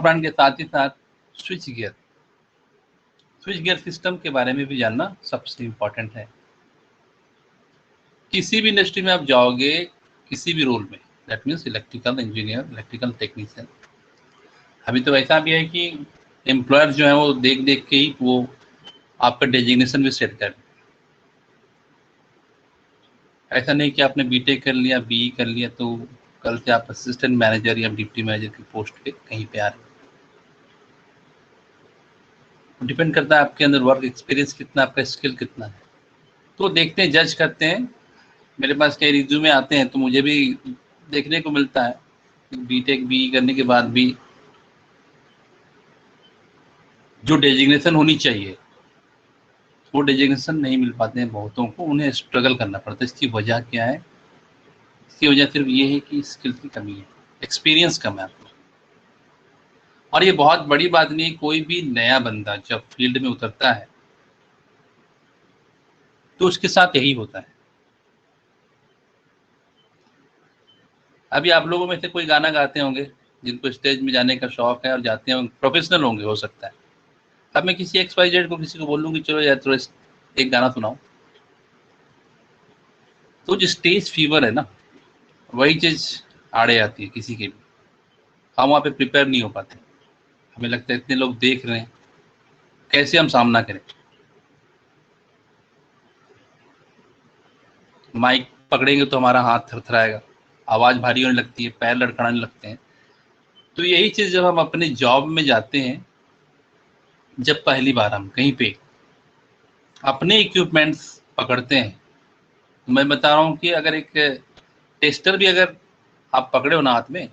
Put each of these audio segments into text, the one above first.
Brand के साथ ही साथ स्विच गियर सिस्टम के बारे में भी जानना सबसे इम्पोर्टेंट है। किसी भी इंडस्ट्री में आप जाओगे, किसी भी रोल में, that means electrical engineer, electrical technician, अभी तो ऐसा भी है कि एम्प्लॉयर जो है वो देख देख के ही वो आपका डेजिग्नेशन भी सेट कर, ऐसा नहीं कि आपने बीटेक कर लिया, बीई कर लिया तो कल से आप असिस्टेंट मैनेजर या डिप्टी मैनेजर की पोस्ट पे कहीं पे आ रहे हैं। डिपेंड करता है आपके अंदर वर्क एक्सपीरियंस कितना, आपका स्किल कितना है, तो देखते हैं, जज करते हैं। मेरे पास कई रिज्यूमे आते हैं तो मुझे भी देखने को मिलता है बीटेक बीई करने के बाद भी जो डेजिग्नेशन होनी चाहिए वो डेजिग्नेशन नहीं मिल पाते हैं बहुतों को, उन्हें स्ट्रगल करना पड़ता है। इसकी वजह क्या है? इसकी वजह सिर्फ ये है कि स्किल की कमी है, एक्सपीरियंस कम है आपको। और ये बहुत बड़ी बात नहीं है, कोई भी नया बंदा जब फील्ड में उतरता है तो उसके साथ यही होता है। अभी आप लोगों में से कोई गाना गाते होंगे, जिनको स्टेज में जाने का शौक है और जाते हैं, प्रोफेशनल होंगे हो सकता है। अब मैं किसी XYZ को किसी को बोलूँगी चलो यार थोड़ा एक गाना सुनाओ, तो जो स्टेज फीवर है ना, वही चीज़ आड़े आती है किसी के भी। हम वहाँ पे प्रिपेयर नहीं हो पाते, हमें लगता है इतने लोग देख रहे हैं, कैसे हम सामना करें। माइक पकड़ेंगे तो हमारा हाथ थरथराएगा, आवाज़ भारी होने लगती है, पैर लड़खड़ाने लगते हैं। तो यही चीज़ जब हम अपने जॉब में जाते हैं, जब पहली बार हम कहीं पे अपने इक्विपमेंट्स पकड़ते हैं, तो मैं बता रहा हूँ कि अगर एक टेस्टर भी अगर आप पकड़े हो ना हाथ में,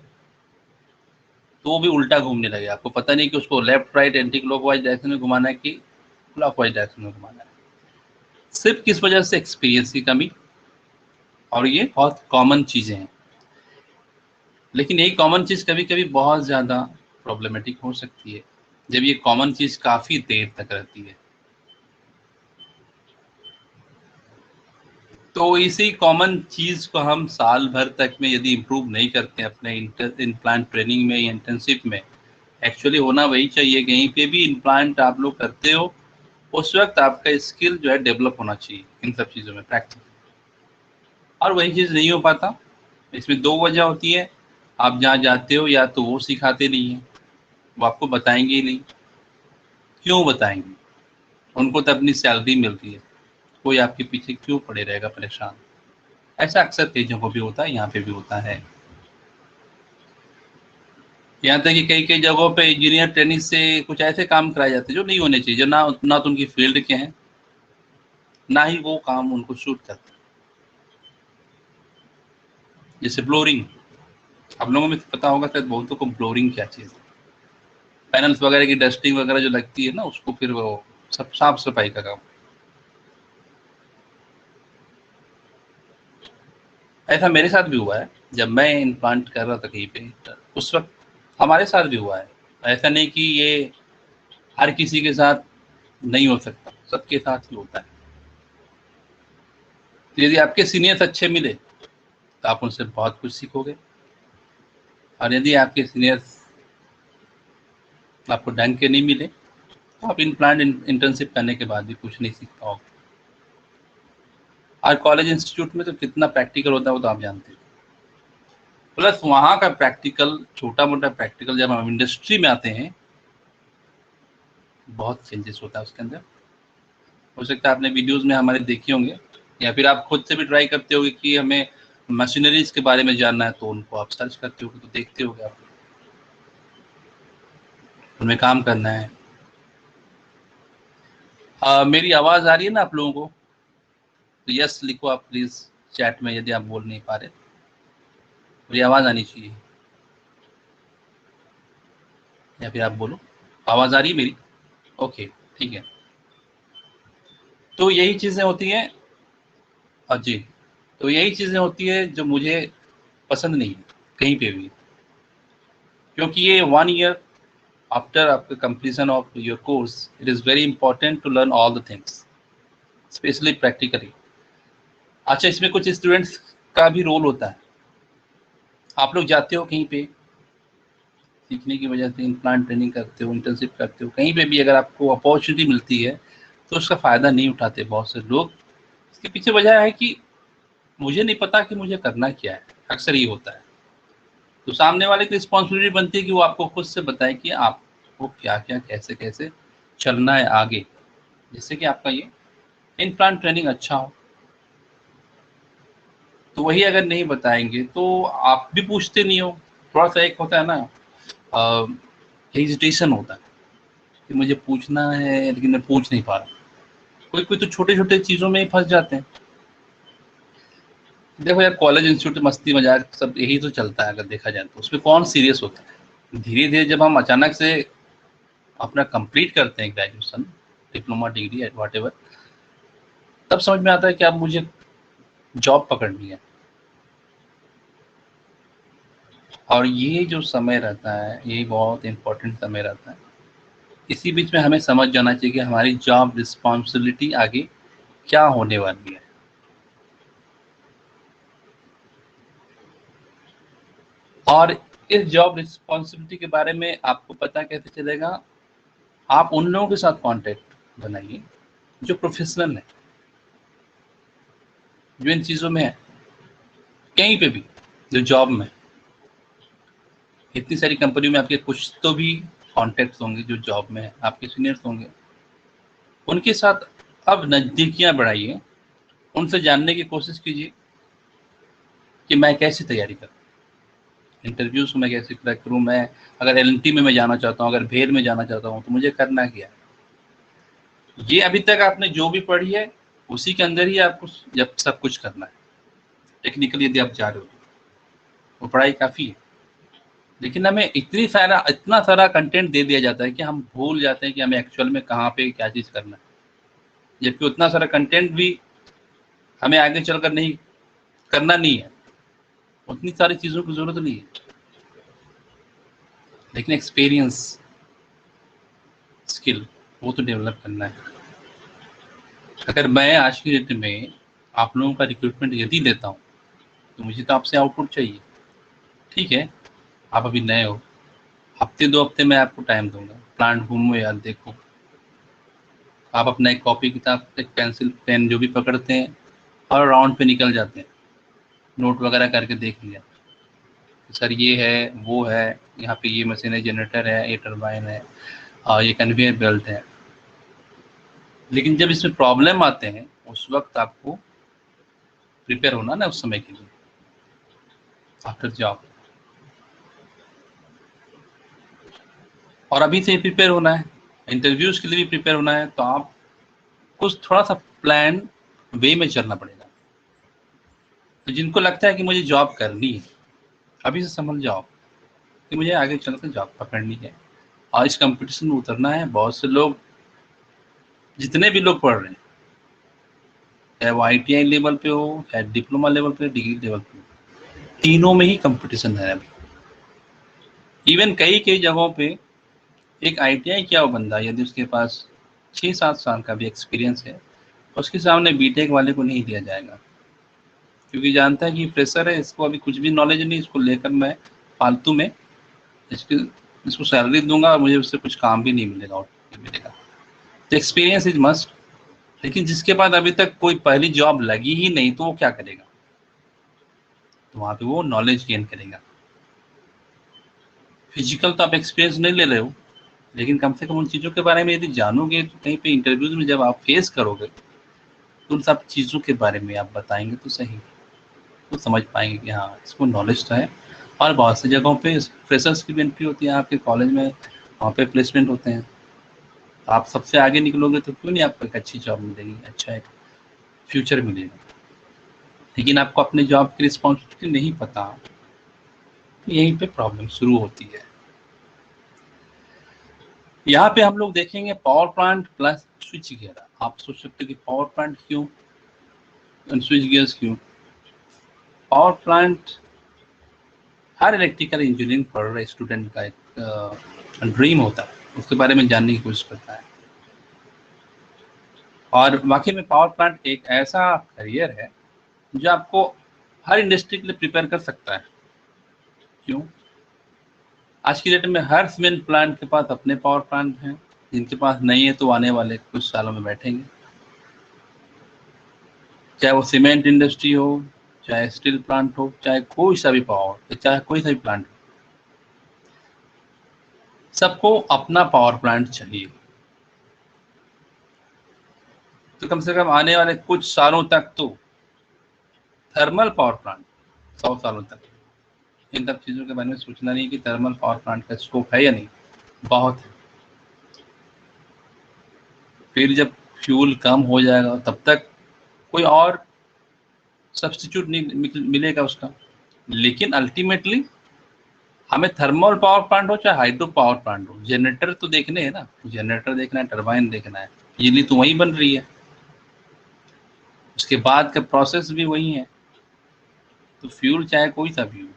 तो वो भी उल्टा घूमने लगे, आपको पता नहीं कि उसको left right anti clockwise direction में घुमाना है कि क्लॉकवाइज डायरेक्शन में घुमाना है। सिर्फ किस वजह से? एक्सपीरियंस की कमी। और ये बहुत कॉमन चीज़ें हैं, लेकिन यही कॉमन चीज़ कभी कभी बहुत ज़्यादा प्रॉब्लमेटिक हो सकती है जब ये कॉमन चीज़ काफ़ी देर तक रहती है। तो इसी कॉमन चीज़ को हम साल भर तक में यदि इम्प्रूव नहीं करते अपने इम्प्लांट ट्रेनिंग में या इंटर्नशिप में, एक्चुअली होना वही चाहिए, कहीं पे भी इम्प्लांट आप लोग करते हो उस वक्त आपका स्किल जो है डेवलप होना चाहिए इन सब चीज़ों में, प्रैक्टिस। और वही चीज़ नहीं हो पाता। इसमें दो वजह होती है, आप जहाँ जाते हो या तो वो सिखाते नहीं हैं, वो आपको बताएंगे ही नहीं। क्यों बताएंगे? उनको तो अपनी सैलरी मिलती है, कोई आपके पीछे क्यों पड़े रहेगा परेशान। ऐसा अक्सर कई जगहों पे होता है, यहाँ पे भी होता है। यहाँ तक कि कई कई जगहों पे इंजीनियर ट्रेनिंग से कुछ ऐसे काम कराए जाते हैं जो नहीं होने चाहिए, जो ना तो उनकी फील्ड के हैं, ना ही वो काम उनको सूट करता है। जैसे ब्लोरिंग, आप लोगों में पता होगा शायद बहुतों को ब्लोरिंग क्या चीज़ है। पैनल्स वगैरह की डस्टिंग वगैरह जो लगती है ना, उसको फिर वो सब साफ सफाई का काम। ऐसा मेरे साथ भी हुआ है, जब मैं इम्प्लांट कर रहा था कहीं पे, उस वक्त हमारे साथ भी हुआ है। ऐसा नहीं कि ये हर किसी के साथ नहीं हो सकता, सबके साथ ही होता है। तो यदि आपके सीनियर्स अच्छे मिले तो आप उनसे बहुत कुछ सीखोगे, और यदि आपके सीनियर्स आपको ढंग के नहीं मिले तो आप इम्प्लांट इंटर्नशिप करने के बाद भी कुछ नहीं सीख पाओगे। और कॉलेज इंस्टीट्यूट में तो कितना प्रैक्टिकल होता है वो तो आप जानते हो, प्लस वहाँ का प्रैक्टिकल, छोटा मोटा प्रैक्टिकल, जब हम इंडस्ट्री में आते हैं बहुत चेंजेस होता है उसके अंदर। हो सकता है आपने वीडियोस में हमारे देखे होंगे, या फिर आप खुद से भी ट्राई करते होगे कि हमें मशीनरीज के बारे में जानना है, तो उनको आप सर्च करते होगे, तो देखते होगे आप, उनमें काम करना है। मेरी आवाज़ आ रही है ना आप लोगों को? तो यस लिखो आप प्लीज़ चैट में, यदि आप बोल नहीं पा रहे। मेरी आवाज़ आनी चाहिए, या फिर आप बोलो आवाज़ आ रही है मेरी? ओके, ठीक है। तो यही चीज़ें होती हैं। हाँ जी, तो यही चीज़ें होती है जो मुझे पसंद नहीं है कहीं पे भी, क्योंकि ये 1 ईयर आफ्टर आपका completion of your course, it is very important to learn all the things, specially practically. अच्छा, इसमें कुछ स्टूडेंट्स का भी रोल होता है। आप लोग जाते हो कहीं पे, सीखने की वजह से इम्प्लांट ट्रेनिंग करते हो, इंटर्नशिप करते हो, कहीं पे भी अगर आपको अपॉर्चुनिटी मिलती है तो उसका फ़ायदा नहीं उठाते बहुत से लोग। इसके पीछे वजह है कि मुझे नहीं पता कि मुझे करना क्या है, अक्सर ये होता है। तो सामने वाले की रिस्पॉन्सिबिलिटी बनती है कि वो आपको खुद से बताए कि आपको क्या-क्या, कैसे-कैसे चलना है आगे, जिससे कि आपका ये इम्प्लांट ट्रेनिंग अच्छा हो। तो वही अगर नहीं बताएँगे तो आप भी पूछते नहीं हो। थोड़ा-सा एक होता है ना हेजिटेशन होता है कि मुझे पूछना है लेकिन मैं पूछ नहीं पा रहा। कोई-कोई तो छोटे-छोटे चीज़ों में ही फँस जाते हैं। देखो यार, कॉलेज, इंस्टीट्यूट, मस्ती मज़ाक सब यही तो चलता है अगर देखा जाए तो, उसमें कौन सीरियस होता है। धीरे-धीरे जब हम अचानक से अपना कंप्लीट करते हैं ग्रेजुएशन, डिप्लोमा, डिग्री व्हाटएवर, तब समझ में आता है कि अब मुझे जॉब पकड़नी है। और ये जो समय रहता है, ये बहुत इम्पोर्टेंट समय रहता है। इसी बीच में हमें समझ जाना चाहिए कि हमारी जॉब रिस्पॉन्सिबिलिटी आगे क्या होने वाली है। और इस जॉब रिस्पॉन्सिबिलिटी के बारे में आपको पता कैसे चलेगा? आप उन लोगों के साथ कॉन्टैक्ट बनाइए जो प्रोफेशनल हैं, जो इन चीज़ों में है, कहीं पे भी, जो जॉब में। इतनी सारी कंपनियों में आपके कुछ तो भी कॉन्टैक्ट्स होंगे जो जॉब में है, आपके सीनियर्स होंगे। उनके साथ अब नज़दीकियाँ बढ़ाइए, उनसे जानने की कोशिश कीजिए कि मैं कैसे तैयारी करूँ, इंटरव्यूज़ को मैं कैसे क्रैक करूँ, मैं अगर एल&टी में मैं जाना चाहता हूँ, अगर भेल में जाना चाहता हूँ, तो मुझे करना क्या है? ये अभी तक आपने जो भी पढ़ी है, उसी के अंदर ही आपको जब सब कुछ करना है। टेक्निकली यदि आप जा रहे हो, वो पढ़ाई काफ़ी है। लेकिन हमें इतना सारा कंटेंट दे दिया जाता है कि हम भूल जाते हैं कि हमें एक्चुअल में कहाँ पे क्या चीज़ करना है। जबकि उतना सारा कंटेंट भी हमें आगे चलकर नहीं करना नहीं है, उतनी सारी चीज़ों की ज़रूरत नहीं है। लेकिन एक्सपीरियंस, स्किल, वो तो डेवलप करना है। अगर मैं आज की डेट में आप लोगों का रिक्रूटमेंट यदि लेता हूँ, तो मुझे तो आपसे आउटपुट चाहिए। ठीक है, आप अभी नए हो, हफ़्ते 2 हफ़्ते मैं आपको टाइम दूँगा, प्लांट घूमो यार, देखो। आप अपना एक कॉपी किताब, एक पेंसिल, पेन जो भी पकड़ते हैं और राउंड पे निकल जाते हैं, नोट वगैरह करके देख लिया। सर ये है, वो है, यहाँ पे ये मशीन है, जनरेटर है, ये टरबाइन है, ये कन्वेयर बेल्ट है। लेकिन जब इसमें प्रॉब्लम आते हैं, उस वक़्त आपको प्रिपेयर होना ना उस समय के लिए, आफ्टर जॉब। और अभी से ही प्रिपेयर होना है, इंटरव्यूज़ के लिए भी प्रिपेयर होना है, तो आप कुछ थोड़ा-सा प्लान वे में चलना पड़ेगा। तो जिनको लगता है कि मुझे जॉब करनी है, अभी से समझ जाओ कि मुझे आगे चलकर जॉब पकड़नी है और इस कॉम्पिटिशन में उतरना है। बहुत से लोग, जितने भी लोग पढ़ रहे हैं, चाहे वो ITI लेवल पे हो, चाहे डिप्लोमा लेवल पे, डिग्री लेवल पे हो, तीनों में ही कॉम्पिटिशन है अभी। इवन कई-कई जगहों पे एक ITI किया हुआ बंदा, यदि उसके पास 6-7 साल का भी एक्सपीरियंस है, उसके सामने बीटेक वाले को नहीं दिया जाएगा। क्योंकि जानता है कि फ्रेशर है, इसको अभी कुछ भी नॉलेज नहीं, इसको लेकर मैं फालतू में इसकी इसको सैलरी दूँगा और मुझे उससे कुछ काम भी नहीं मिलेगा, आउटपुट नहीं मिलेगा। तो एक्सपीरियंस इज़ मस्ट। लेकिन जिसके पास अभी तक कोई पहली जॉब लगी ही नहीं, तो वो क्या करेगा? तो वहाँ पे वो नॉलेज गेन करेगा। फिजिकल तो आप एक्सपीरियंस नहीं ले रहे हो, लेकिन कम से कम उन चीज़ों के बारे में यदि जानोगे, तो कहीं पे इंटरव्यूज़ में जब आप फेस करोगे, तो उन सब चीज़ों के बारे में आप बताएँगे तो सही। तो समझ पाएँगे कि हाँ, इसको नॉलेज तो है। और बहुत सी जगहों पे फ्रेशर्स की भी एंट्री होती है आपके कॉलेज में, वहाँ पे प्लेसमेंट होते हैं। आप सबसे आगे निकलोगे तो क्यों नहीं आपको एक अच्छी जॉब मिलेगी, अच्छा एक फ्यूचर मिलेगा। लेकिन आपको अपने जॉब की रिस्पॉन्सिबिलिटी नहीं पता, तो यहीं पे प्रॉब्लम शुरू होती है। यहाँ पे हम लोग देखेंगे power plant plus switch gear. आप सोच सकते हो कि पावर प्लांट क्यों, स्विच गियर्स क्यों? पावर प्लांट हर इलेक्ट्रिकल इंजीनियरिंग पढ़ रहे स्टूडेंट का एक ड्रीम होता है, उसके बारे में जानने की कोशिश करता है। और वाकई में पावर प्लांट एक ऐसा करियर है जो आपको हर इंडस्ट्री के लिए प्रिपेयर कर सकता है। क्यों? आज की डेट में हर सीमेंट प्लांट के पास अपने पावर प्लांट हैं, जिनके पास नहीं है तो आने वाले कुछ सालों में बैठेंगे। चाहे वो सीमेंट इंडस्ट्री हो, चाहे स्टील प्लांट हो, चाहे कोई सा भी पावर, चाहे कोई सा भी प्लांट हो, सबको अपना पावर प्लांट चाहिए। तो कम से कम आने वाले कुछ सालों तक तो थर्मल पावर प्लांट, 100 सालों तक, इन सब चीज़ों के बारे में सोचना नहीं कि थर्मल पावर प्लांट का स्कोप है या नहीं, बहुत है। फिर जब फ्यूल कम हो जाएगा तब तक कोई और सब्स्टिट्यूट नहीं मिलेगा उसका। लेकिन अल्टीमेटली हमें थर्मल पावर प्लांट हो चाहे हाइड्रो पावर प्लांट हो, जनरेटर तो देखने है ना, जनरेटर देखना है, टरबाइन देखना है, बिजली तो वहीं बन रही है, उसके बाद का प्रोसेस भी वही है। तो फ्यूल चाहे कोई सा भी हो,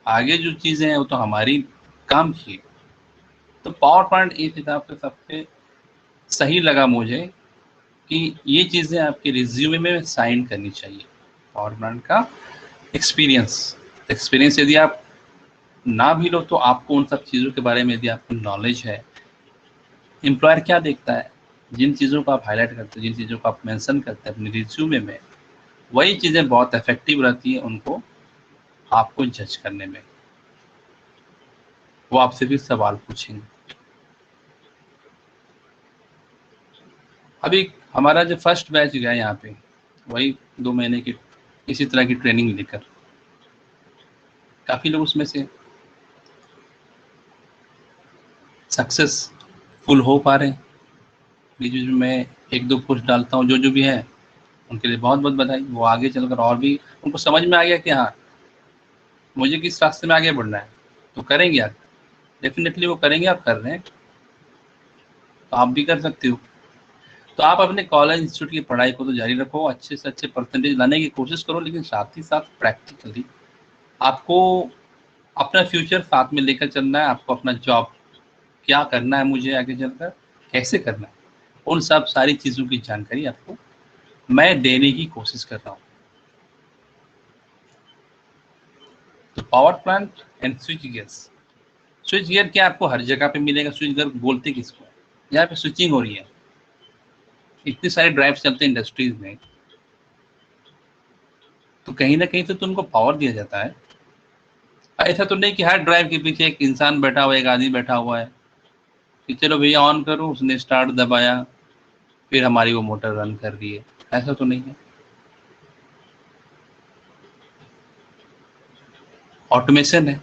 आगे जो चीज़ें हैं वो तो हमारी काम की है। तो पावर प्लांट इस हिसाब से सबसे सही लगा मुझे कि ये चीज़ें आपके रिज्यूमे में साइन करनी चाहिए। पावर प्लांट का एक्सपीरियंस यदि आप ना भी लो तो आपको उन सब चीज़ों के बारे में यदि आपको नॉलेज है, एम्प्लॉयर क्या देखता है, जिन चीज़ों को आप हाईलाइट करते हैं, जिन चीज़ों को आप मेंशन करते हैं अपने रिज्यूमे में, वही चीज़ें बहुत इफेक्टिव रहती हैं उनको आपको जज करने में। वो आपसे भी सवाल पूछेंगे। अभी हमारा जो फर्स्ट बैच गया यहाँ पे, वही 2 महीने की इसी तरह की ट्रेनिंग लेकर काफ़ी लोग उसमें से सक्सेसफुल हो पा रहे हैं। बीच बीच में मैं 1-2 पोस्ट डालता हूँ, जो भी है उनके लिए बहुत बहुत बधाई। वो आगे चलकर और भी उनको समझ में आ गया कि हाँ मुझे किस रास्ते में आगे बढ़ना है, तो करेंगे आप, डेफिनेटली वो करेंगे, आप कर रहे हैं तो आप भी कर सकते हो। तो आप अपने कॉलेज इंस्टीट्यूट की पढ़ाई को तो जारी रखो, अच्छे से अच्छे परसेंटेज लाने की कोशिश करो, लेकिन साथ ही साथ प्रैक्टिकली आपको अपना फ्यूचर साथ में लेकर चलना है। आपको अपना जॉब क्या करना है, मुझे आगे चलकर कैसे करना है, उन सब सारी चीज़ों की जानकारी आपको मैं देने की कोशिश कर रहा हूँ। तो power plant and switch gears, switch gear क्या आपको हर जगह पे मिलेगा? स्विच गियर बोलते किसको? यहाँ पे स्विचिंग हो रही है, इतने सारे ड्राइव चलते हैं इंडस्ट्रीज में, तो कहीं ना कहीं से तो उनको पावर दिया जाता है। ऐसा तो नहीं कि हर ड्राइव के पीछे एक इंसान बैठा हुआ है, एक आदमी बैठा हुआ है कि चलो भैया ऑन करो, उसने स्टार्ट दबाया, फिर हमारी वो मोटर रन कर रही है। ऐसा तो नहीं है, ऑटोमेशन है,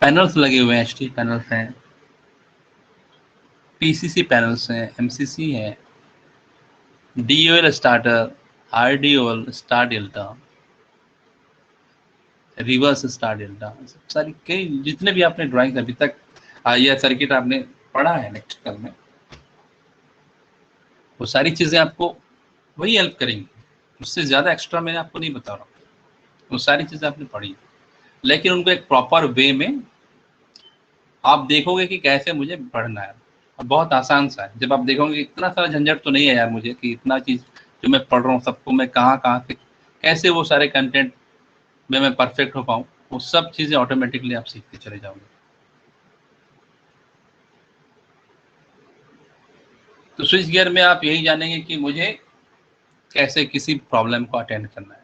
पैनल्स लगे हुए हैं, एचटी पैनल्स हैं, पीसीसी पैनल्स हैं, एमसीसी है, DOL starter, RDOL, star delta, reverse star delta, सारी कई जितने भी आपने ड्राइंग अभी तक या सर्किट आपने पढ़ा है इलेक्ट्रिकल में, वो सारी चीज़ें आपको वही हेल्प करेंगी। उससे ज़्यादा एक्स्ट्रा मैं आपको नहीं बता रहा हूँ, वो सारी चीज़ें आपने पढ़ी, लेकिन उनको एक प्रॉपर वे में आप देखोगे कि कैसे मुझे पढ़ना है। और बहुत आसान सा है, जब आप देखोगे इतना सारा झंझट तो नहीं है यार मुझे कि इतना चीज़ जो मैं पढ़ रहा हूँ सबको मैं कहाँ कहाँ से कैसे वो सारे कंटेंट में मैं परफेक्ट हो पाऊँ, वो सब चीज़ें ऑटोमेटिकली आप सीखते चले जाओगे। तो स्विच गियर में आप यही जानेंगे कि मुझे कैसे किसी प्रॉब्लम को अटेंड करना है।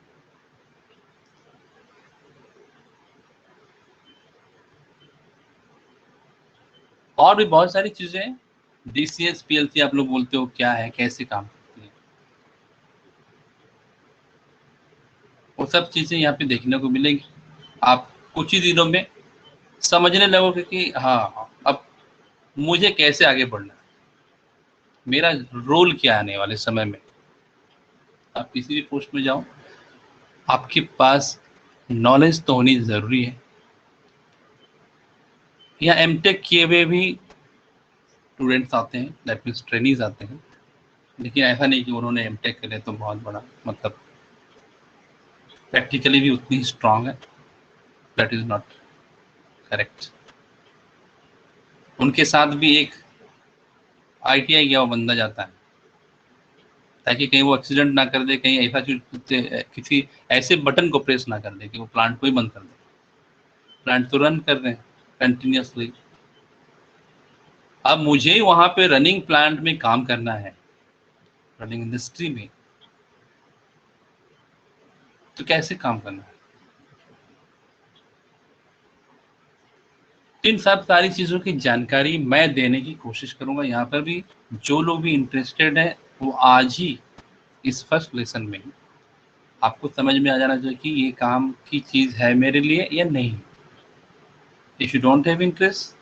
और भी बहुत सारी चीज़ें हैं, डीसीएस पीएलसी आप लोग बोलते हो क्या है, कैसे काम करती है, वो सब चीज़ें यहाँ पे देखने को मिलेंगी। आप कुछ ही दिनों में समझने लगोगे कि हाँ अब मुझे कैसे आगे बढ़ना है, मेरा रोल क्या आने वाले समय में। आप किसी भी पोस्ट में जाओ, आपके पास नॉलेज तो होनी ज़रूरी है। या एमटेक किए हुए भी स्टूडेंट्स आते हैं, दैट मीन्स ट्रेनीज आते हैं, लेकिन ऐसा नहीं कि उन्होंने एमटेक करे तो बहुत बड़ा, मतलब प्रैक्टिकली भी उतनी ही स्ट्रांग है, दैट इज़ नॉट करेक्ट। उनके साथ भी एक आईटीआई गया हुआ बंदा जाता है, ताकि कहीं वो एक्सीडेंट ना कर दे, कहीं ऐसा चीज किसी ऐसे बटन को प्रेस ना कर दे कि वो प्लांट को ही बंद कर दे। प्लांट तो रन कर रहे हैं कंटिन्यूअसली। अब मुझे वहां पे रनिंग प्लांट में काम करना है, रनिंग इंडस्ट्री में, तो कैसे काम करना है? इन सब सारी चीजों की जानकारी मैं देने की कोशिश करूंगा यहाँ पर भी। जो लोग भी इंटरेस्टेड है वो आज ही इस फर्स्ट लेसन में आपको समझ में आ जाना चाहिए कि ये काम की चीज है मेरे लिए या नहीं। If you don't have interest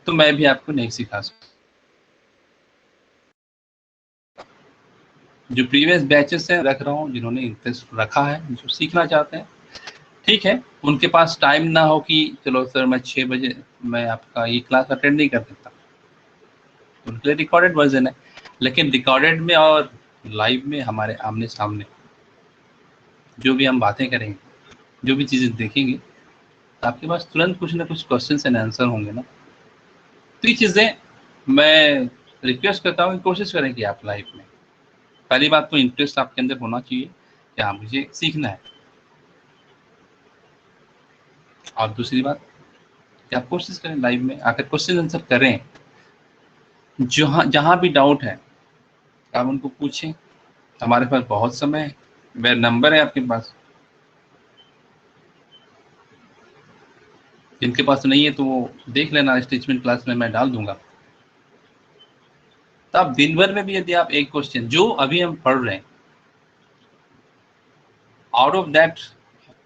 तो मैं भी आपको नहीं सिखा सकता। जो प्रीवियस बैचेस हैं रख रहा हूँ, जिन्होंने इंटरेस्ट रखा है, जो सीखना चाहते हैं, ठीक है, उनके पास टाइम ना हो कि चलो सर मैं 6 बजे मैं आपका ये क्लास अटेंड नहीं कर सकता, उनके लिए रिकॉर्डेड वर्जन है। लेकिन रिकॉर्डेड में और लाइव में हमारे आमने सामने जो भी हम बातें करेंगे, जो भी चीज़ें देखेंगे, तो आपके पास तुरंत कुछ ना कुछ क्वेश्चन एंड आंसर होंगे ना। तो ये चीज़ें मैं रिक्वेस्ट करता हूँ कि कोशिश करें कि आप लाइव में, पहली बात तो इंटरेस्ट आपके अंदर होना चाहिए कि हाँ मुझे सीखना है, और दूसरी बात कि आप कोशिश करें लाइव में आकर क्वेश्चन आंसर करें। जहाँ जहाँ भी डाउट है आप उनको पूछें, हमारे पास बहुत समय है, मेरा नंबर है आपके पास, जिनके पास नहीं है तो वो देख लेना, स्टिचमेंट क्लास में मैं डाल दूंगा। तो आप दिन भर में भी यदि आप एक क्वेश्चन जो अभी हम पढ़ रहे हैं आउट ऑफ दैट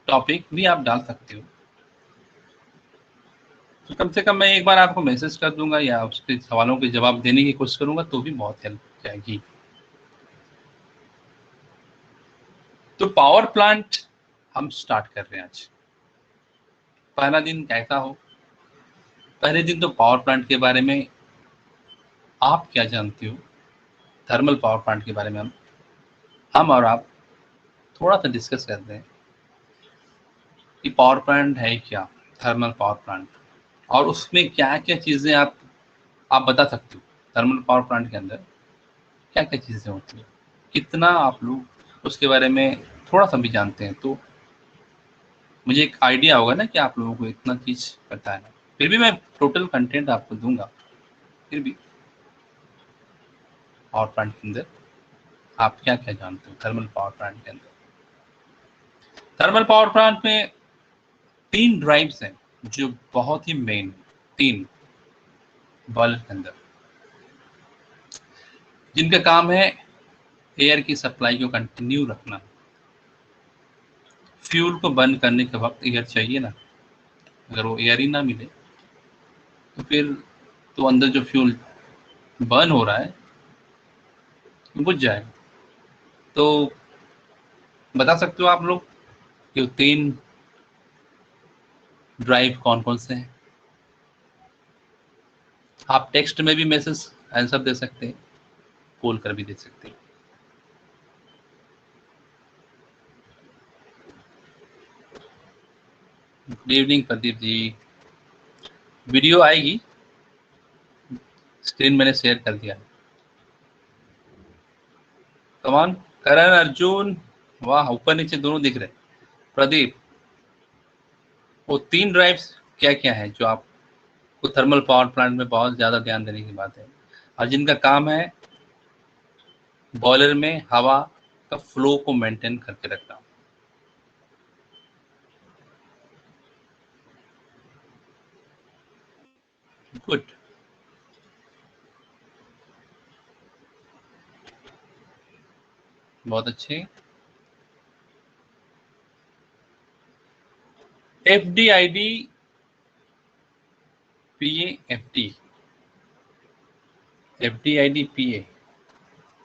टॉपिक भी आप डाल सकते हो, तो कम से कम मैं एक बार आपको मैसेज कर दूंगा या उसके सवालों के जवाब देने की कोशिश करूंगा, तो भी बहुत हेल्प हो जाएगी। तो पावर प्लांट हम स्टार्ट कर रहे हैं आज। पहला दिन कैसा हो? पहले दिन तो पावर प्लांट के बारे में आप क्या जानते हो, थर्मल पावर प्लांट के बारे में हम और आप थोड़ा सा डिस्कस करते हैं कि पावर प्लांट है क्या, थर्मल पावर प्लांट, और उसमें क्या क्या चीज़ें आप बता सकते हो। थर्मल पावर प्लांट के अंदर क्या क्या चीज़ें होती है, कितना आप लोग उसके बारे में थोड़ा सा भी जानते हैं, तो मुझे एक आइडिया होगा ना कि आप लोगों को इतना चीज़ पता है। फिर भी मैं टोटल कंटेंट आपको दूंगा, फिर भी पावर प्लांट के अंदर आप क्या क्या जानते हो थर्मल पावर प्लांट के अंदर। थर्मल पावर प्लांट में 3 ड्राइव्स हैं जो बहुत ही मेन, 3 बॉयलर के अंदर, जिनका काम है एयर की सप्लाई को कंटिन्यू रखना। फ्यूल को बर्न करने के वक्त एयर चाहिए ना, अगर वो एयर ही ना मिले तो फिर तो अंदर जो फ्यूल बर्न हो रहा है बुझ जाएगा। तो बता सकते हो आप लोग कि 3 ड्राइव कौन कौन से हैं? आप टेक्स्ट में भी मैसेज आंसर दे सकते हैं, कॉल कर भी दे सकते हैं। Good evening Pradeep ji, video आएगी, स्क्रीन मैंने शेयर कर दिया। कमान करण अर्जुन, वाह ऊपर नीचे दोनों दिख रहे। प्रदीप, वो 3 ड्राइव्स क्या क्या है जो आपको थर्मल पावर प्लांट में बहुत ज़्यादा ध्यान देने की बात है, और जिनका काम है बॉयलर में हवा का फ्लो को मेंटेन करके रखना। गुड, बहुत अच्छे। F D I D P A F D, F D I D P A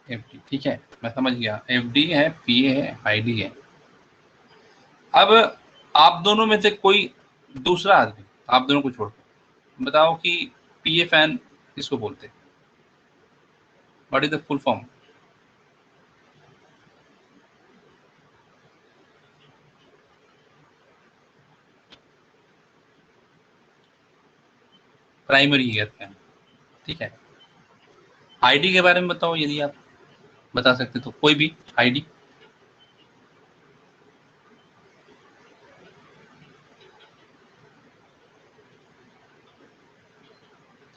F D, ठीक है मैं समझ गया। एफ डी है, पी ए है, आई डी है। अब आप दोनों में से कोई दूसरा आदमी, आप दोनों को छोड़ बताओ कि पी ए फैन किसको बोलते हैं? What is the full form? Primary air fan, ठीक है। आईडी के बारे में बताओ यदि आप बता सकते तो, कोई भी आईडी।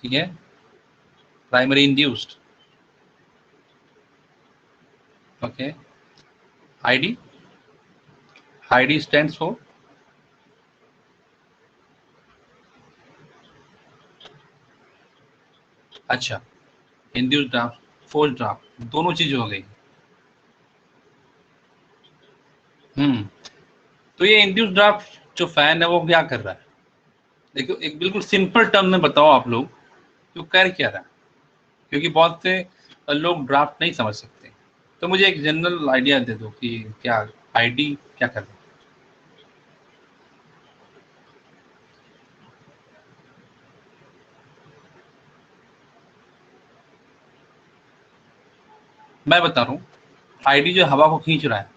ठीक है, primary induced. Okay, ID, ID stands for, अच्छा, इंड्यूस्ड ड्राफ्ट, फोर्स ड्राफ्ट, दोनों चीज हो गई। तो ये इंड्यूस्ड ड्राफ्ट जो फैन है वो क्या कर रहा है? देखो, एक बिल्कुल सिंपल टर्म में बताओ आप लोग, तो कर क्या रहा है? क्योंकि बहुत से लोग ड्राफ्ट नहीं समझ सकते, तो मुझे एक जनरल आइडिया दे दो कि क्या आईडी क्या कर रहा है। मैं बता रहा हूँ, आईडी जो हवा को खींच रहा है,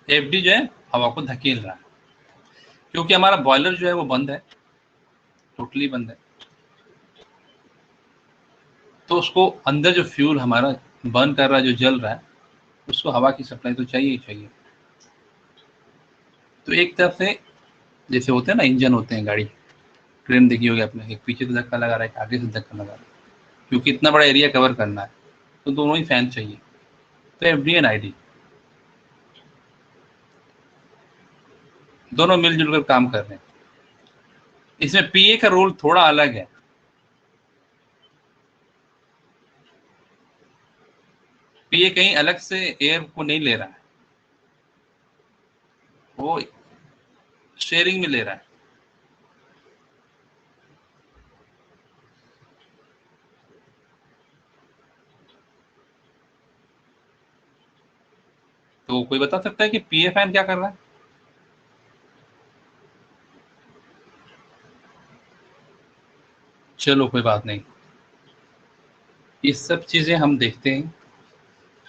एफडी जो है हवा को धकेल रहा है, क्योंकि हमारा बॉयलर जो है वो बंद है, टोटली बंद है। तो उसको अंदर जो फ्यूल हमारा बर्न कर रहा है, जो जल रहा है, उसको हवा की सप्लाई तो चाहिए ही चाहिए। तो एक तरफ से जैसे होते हैं ना, इंजन होते हैं गाड़ी, ट्रेन देखी होगी आपने, एक पीछे से धक्का लगा रहा है, एक आगे से धक्का लगा रहा है, क्योंकि इतना बड़ा एरिया कवर करना है, तो दोनों ही फैन चाहिए। तो एफडी एंड आईडी दोनों मिलजुल कर काम कर रहे हैं। इसमें पीए का रोल थोड़ा अलग है। पीए कहीं अलग से एयर को नहीं ले रहा है, वो शेयरिंग में ले रहा है। तो कोई बता सकता है कि पीए फैन क्या कर रहा है? चलो कोई बात नहीं, ये सब चीजें हम देखते हैं,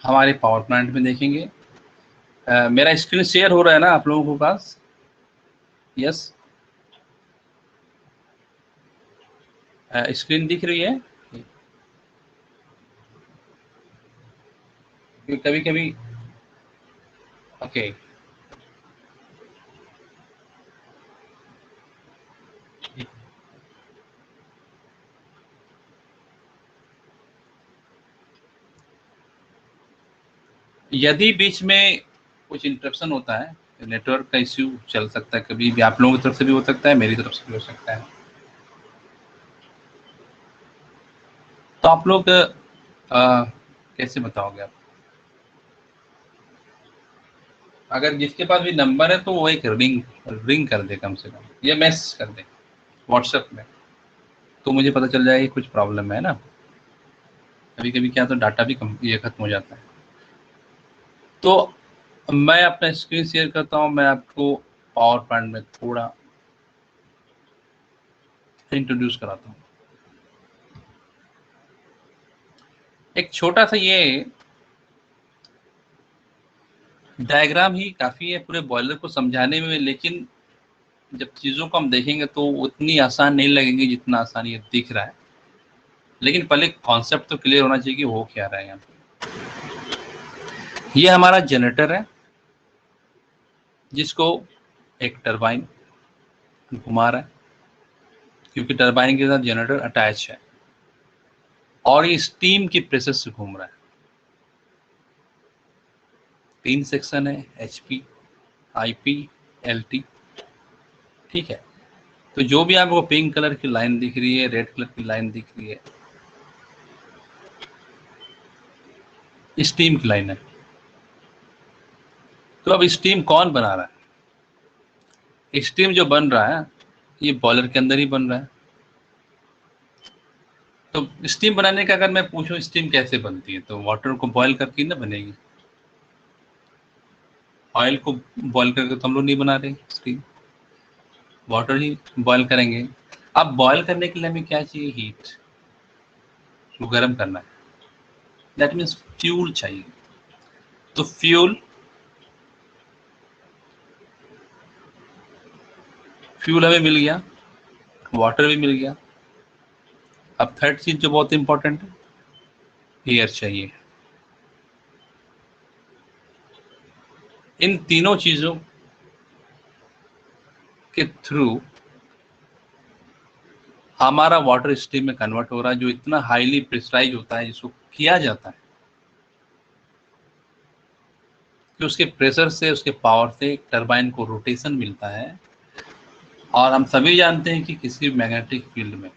हमारे पावर प्लांट में देखेंगे। मेरा स्क्रीन शेयर हो रहा है ना आप लोगों के पास? यस, स्क्रीन दिख रही है? कभी कभी, ओके, यदि बीच में कुछ इंटरप्शन होता है, नेटवर्क का इश्यू चल सकता है, कभी भी आप लोगों की तरफ से भी हो सकता है, मेरी तरफ से भी हो सकता है। तो आप लोग कैसे बताओगे आप? अगर जिसके पास भी नंबर है तो वो एक रिंग रिंग कर दे कम से कम, या मैसेज कर दे व्हाट्सएप में, तो मुझे पता चल जाएगा कि कुछ प्रॉब्लम है ना। कभी कभी क्या, तो डाटा भी कम ये खत्म हो जाता है। तो मैं अपना स्क्रीन शेयर करता हूँ, मैं आपको पावर पॉइंट में थोड़ा इंट्रोड्यूस कराता हूँ। एक छोटा सा ये डायग्राम ही काफ़ी है पूरे बॉयलर को समझाने में, लेकिन जब चीज़ों को हम देखेंगे तो उतनी आसान नहीं लगेंगी जितना आसान ये दिख रहा है। लेकिन पहले कॉन्सेप्ट तो क्लियर होना चाहिए कि हो क्या रहा है यहाँ पे। ये हमारा जनरेटर है, जिसको एक टरबाइन घुमा रहा है, क्योंकि टरबाइन के साथ जनरेटर अटैच है, और ये स्टीम की प्रेशर से घूम रहा है। 3 सेक्शन है, HP, IP, LT, ठीक है। तो जो भी आपको पिंक कलर की लाइन दिख रही है, रेड कलर की लाइन दिख रही है, स्टीम की लाइन है। तो अब स्टीम कौन बना रहा है? स्टीम जो बन रहा है ये बॉयलर के अंदर ही बन रहा है। तो स्टीम बनाने का अगर मैं पूछूं स्टीम कैसे बनती है, तो वाटर को बॉयल करके ना बनेगी। ऑयल को बॉयल करके तो हम लोग नहीं बना रहे स्टीम, वाटर ही बॉयल करेंगे। अब बॉयल करने के लिए हमें क्या चाहिए? हीट, उसको गर्म करना है, दैट मीन्स फ्यूल चाहिए। तो फ्यूल फ्यूल हमें मिल गया, वाटर भी मिल गया। अब थर्ड चीज जो बहुत इंपॉर्टेंट है, एयर चाहिए। इन तीनों चीजों के थ्रू हमारा वाटर स्टीम में कन्वर्ट हो रहा है, जो इतना हाईली प्रेशराइज होता है, जिसको किया जाता है कि उसके प्रेशर से, उसके पावर से टरबाइन को रोटेशन मिलता है। और हम सभी जानते हैं कि किसी मैग्नेटिक फील्ड में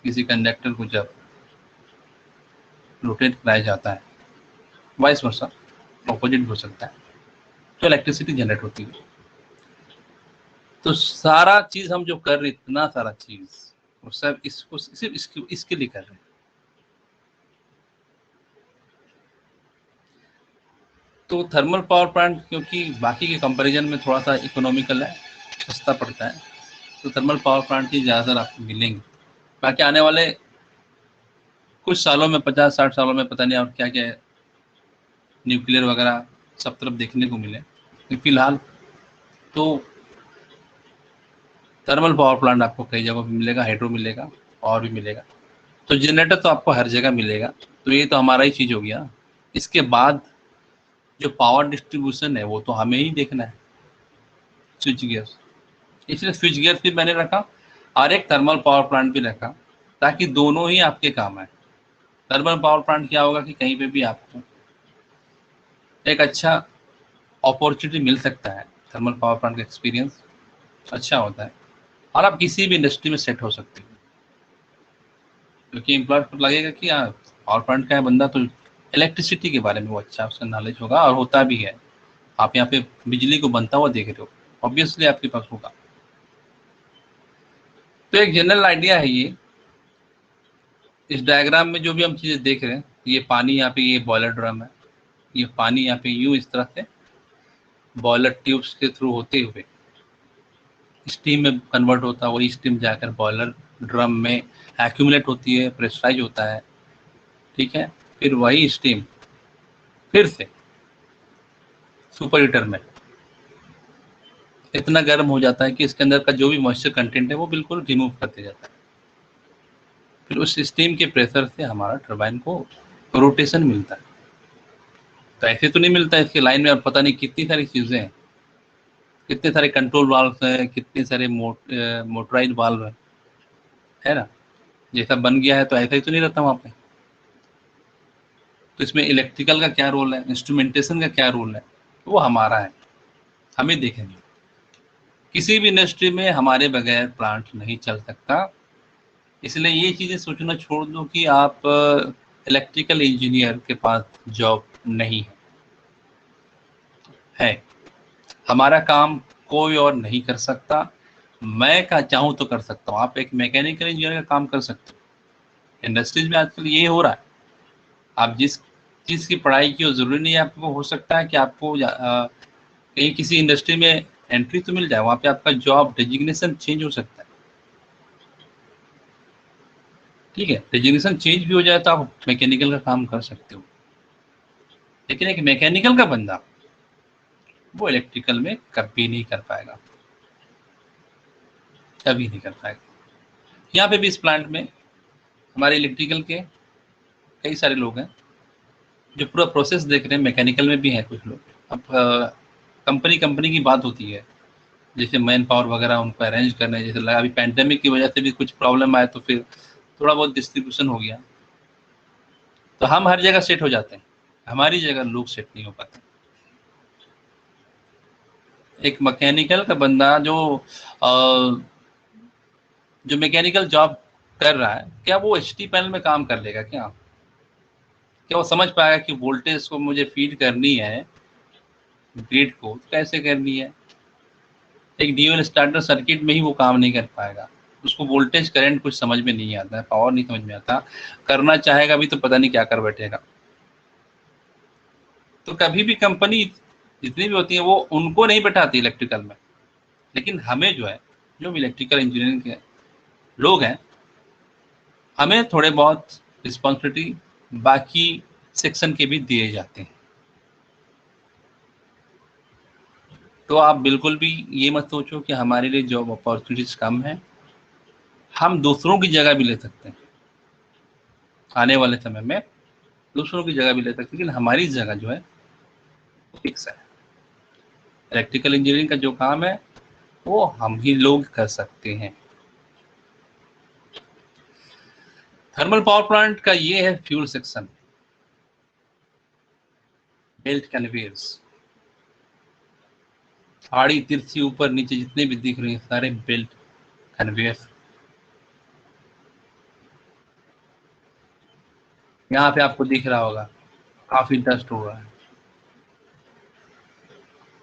किसी कंडक्टर को जब रोटेट कराया जाता है, वाइस वर्सा ऑपोजिट हो सकता है, तो इलेक्ट्रिसिटी जनरेट होती है। तो सारा चीज हम जो कर रहे, इतना सारा चीज, वो सब इसको सिर्फ इसके लिए कर रहे हैं। तो थर्मल पावर प्लांट क्योंकि बाकी के कंपैरिजन में थोड़ा सा इकोनॉमिकल है, सस्ता पड़ता है, तो थर्मल पावर प्लांट ही ज़्यादातर आपको मिलेंगे। बाकी आने वाले कुछ सालों में, 50-60 सालों में, पता नहीं और क्या क्या न्यूक्लियर वगैरह सब तरफ देखने को मिले। फिलहाल तो थर्मल पावर प्लांट आपको कई जगहों पे मिलेगा, हाइड्रो मिलेगा और भी मिलेगा। तो जनरेटर तो आपको हर जगह मिलेगा। तो ये तो हमारा ही चीज़ हो गया। इसके बाद जो पावर डिस्ट्रीब्यूशन है वो तो हमें ही देखना है, स्विच गियर। इसलिए स्विच गियर भी मैंने रखा और एक थर्मल पावर प्लांट भी रखा, ताकि दोनों ही आपके काम आए। थर्मल पावर प्लांट क्या होगा कि कहीं पे भी आपको एक अच्छा अपॉर्चुनिटी मिल सकता है। थर्मल पावर प्लांट का एक्सपीरियंस अच्छा होता है और आप किसी भी इंडस्ट्री में सेट हो सकते हो, क्योंकि एम्प्लॉयर को लगेगा कि हाँ, पावर प्लांट का है बंदा, तो इलेक्ट्रिसिटी के बारे में वो अच्छा उसका नॉलेज होगा, और होता भी है। आप यहाँ पे बिजली को बनता हुआ देख रहे हो, ऑब्वियसली आपके पास होगा। तो एक जनरल आइडिया है ये। इस डायग्राम में जो भी हम चीज़ें देख रहे हैं, ये पानी यहाँ पे, ये बॉयलर ड्रम है, ये पानी यहाँ पे यूं इस तरह से बॉयलर ट्यूब्स के थ्रू होते हुए स्टीम में कन्वर्ट होता है। वही स्टीम जाकर बॉयलर ड्रम में एक्यूमुलेट होती है, प्रेशराइज होता है, ठीक है। फिर वही स्टीम फिर से सुपर हीटर में इतना गर्म हो जाता है कि इसके अंदर का जो भी मॉइस्चर कंटेंट है वो बिल्कुल रिमूव कर दिया जाता है। फिर उस स्टीम के प्रेशर से हमारा टरबाइन को रोटेशन मिलता है। तो ऐसे तो नहीं मिलता है, इसके लाइन में, और पता नहीं कितनी सारी चीज़ें हैं, कितने सारे कंट्रोल वाल्व हैं, कितने सारे मोटराइज वाल्व है ना। जैसा बन गया है तो ऐसा ही तो नहीं रहता वहाँ पे। तो इसमें इलेक्ट्रिकल का क्या रोल है, इंस्ट्रूमेंटेशन का क्या रोल है, वो हमारा है, हमें देखेंगे। किसी भी इंडस्ट्री में हमारे बगैर प्लांट नहीं चल सकता। इसलिए ये चीज़ें सोचना छोड़ दो कि आप इलेक्ट्रिकल इंजीनियर के पास जॉब नहीं है। हमारा काम कोई और नहीं कर सकता। मैं का चाहूँ तो कर सकता हूँ, आप एक मैकेनिकल इंजीनियर का काम कर सकते हो। इंडस्ट्रीज में आजकल ये हो रहा है। आप जिस चीज़ की पढ़ाई की हो, ज़रूरी नहीं है आपको, हो सकता है कि आपको कहीं किसी इंडस्ट्री में एंट्री तो मिल जाए, वहाँ पे आपका जॉब डेजिग्नेशन चेंज हो सकता है, ठीक है। डेजिग्नेशन चेंज भी हो जाए तो आप मैकेनिकल का काम कर सकते हो। लेकिन एक मैकेनिकल का बंदा वो इलेक्ट्रिकल में कभी नहीं कर पाएगा, कभी नहीं कर पाएगा। यहाँ पे भी इस प्लांट में हमारे इलेक्ट्रिकल के कई सारे लोग हैं जो पूरा प्रोसेस देख रहे हैं। मैकेनिकल में भी हैं कुछ लोग। अब कंपनी कंपनी की बात होती है, जैसे मैन पावर वगैरह उनको अरेंज करने, जैसे लगा अभी पैंडेमिक की वजह से भी कुछ प्रॉब्लम आया तो फिर थोड़ा बहुत डिस्ट्रीब्यूशन हो गया। तो हम हर जगह सेट हो जाते हैं, हमारी जगह लोग सेट नहीं हो पाते। एक मैकेनिकल का बंदा जो मैकेनिकल जॉब कर रहा है, क्या वो एचटी पैनल में काम कर लेगा? क्या वो समझ पाएगा कि वोल्टेज को मुझे फीड करनी है ग्रिड को, कैसे करनी है? एक ड्यूल स्टार्टर सर्किट में ही वो काम नहीं कर पाएगा। उसको वोल्टेज करंट कुछ समझ में नहीं आता है, पावर नहीं समझ में आता, करना चाहेगा भी तो पता नहीं क्या कर बैठेगा। तो कभी भी कंपनी जितनी भी होती है वो उनको नहीं बैठाती इलेक्ट्रिकल में, लेकिन हमें जो है, जो इलेक्ट्रिकल इंजीनियरिंग के लोग हैं, हमें थोड़े बहुत रिस्पॉन्सिबिलिटी बाकी सेक्शन के भी दिए जाते हैं। तो आप बिल्कुल भी ये मत सोचो कि हमारे लिए जॉब अपॉर्चुनिटीज कम है। हम दूसरों की जगह भी ले सकते हैं, आने वाले समय में दूसरों की जगह भी ले सकते हैं, लेकिन हमारी जगह जो है वो फिक्स है। इलेक्ट्रिकल इंजीनियरिंग का जो काम है वो हम ही लोग कर सकते हैं। थर्मल पावर प्लांट का ये है फ्यूल सेक्शन, बेल्ट कन्वेयर्स, आड़ी तिरछी ऊपर नीचे जितने भी दिख रहे हैं सारे बेल्ट कन्वेयर्स। यहाँ पे आपको दिख रहा होगा काफी डस्ट हो रहा है,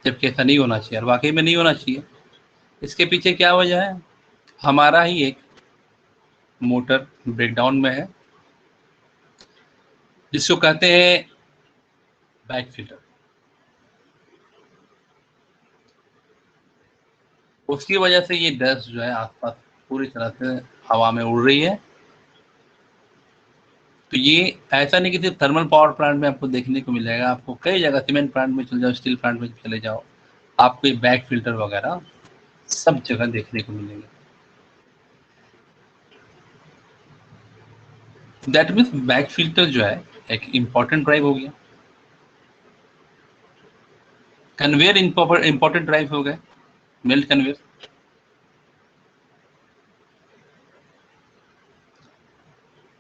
जबकि ऐसा नहीं होना चाहिए और वाकई में नहीं होना चाहिए। इसके पीछे क्या वजह है? हमारा ही एक मोटर ब्रेकडाउन में है, जिसको कहते हैं बैक फिल्टर। उसकी वजह से ये डस्ट जो है आसपास पूरी तरह से हवा में उड़ रही है। तो ये ऐसा नहीं कि सिर्फ थर्मल पावर प्लांट में आपको देखने को मिलेगा, आपको कई जगह सीमेंट प्लांट में चले जाओ, स्टील प्लांट में चले जाओ, आपको ये बैक फिल्टर वगैरह सब जगह देखने को मिलेंगे। दैट मीन्स बैक फिल्टर जो है एक इंपॉर्टेंट ड्राइव हो गया, कन्वेयर इंपॉर्टेंट ड्राइव हो गए, मेल्ट कन्वेयर।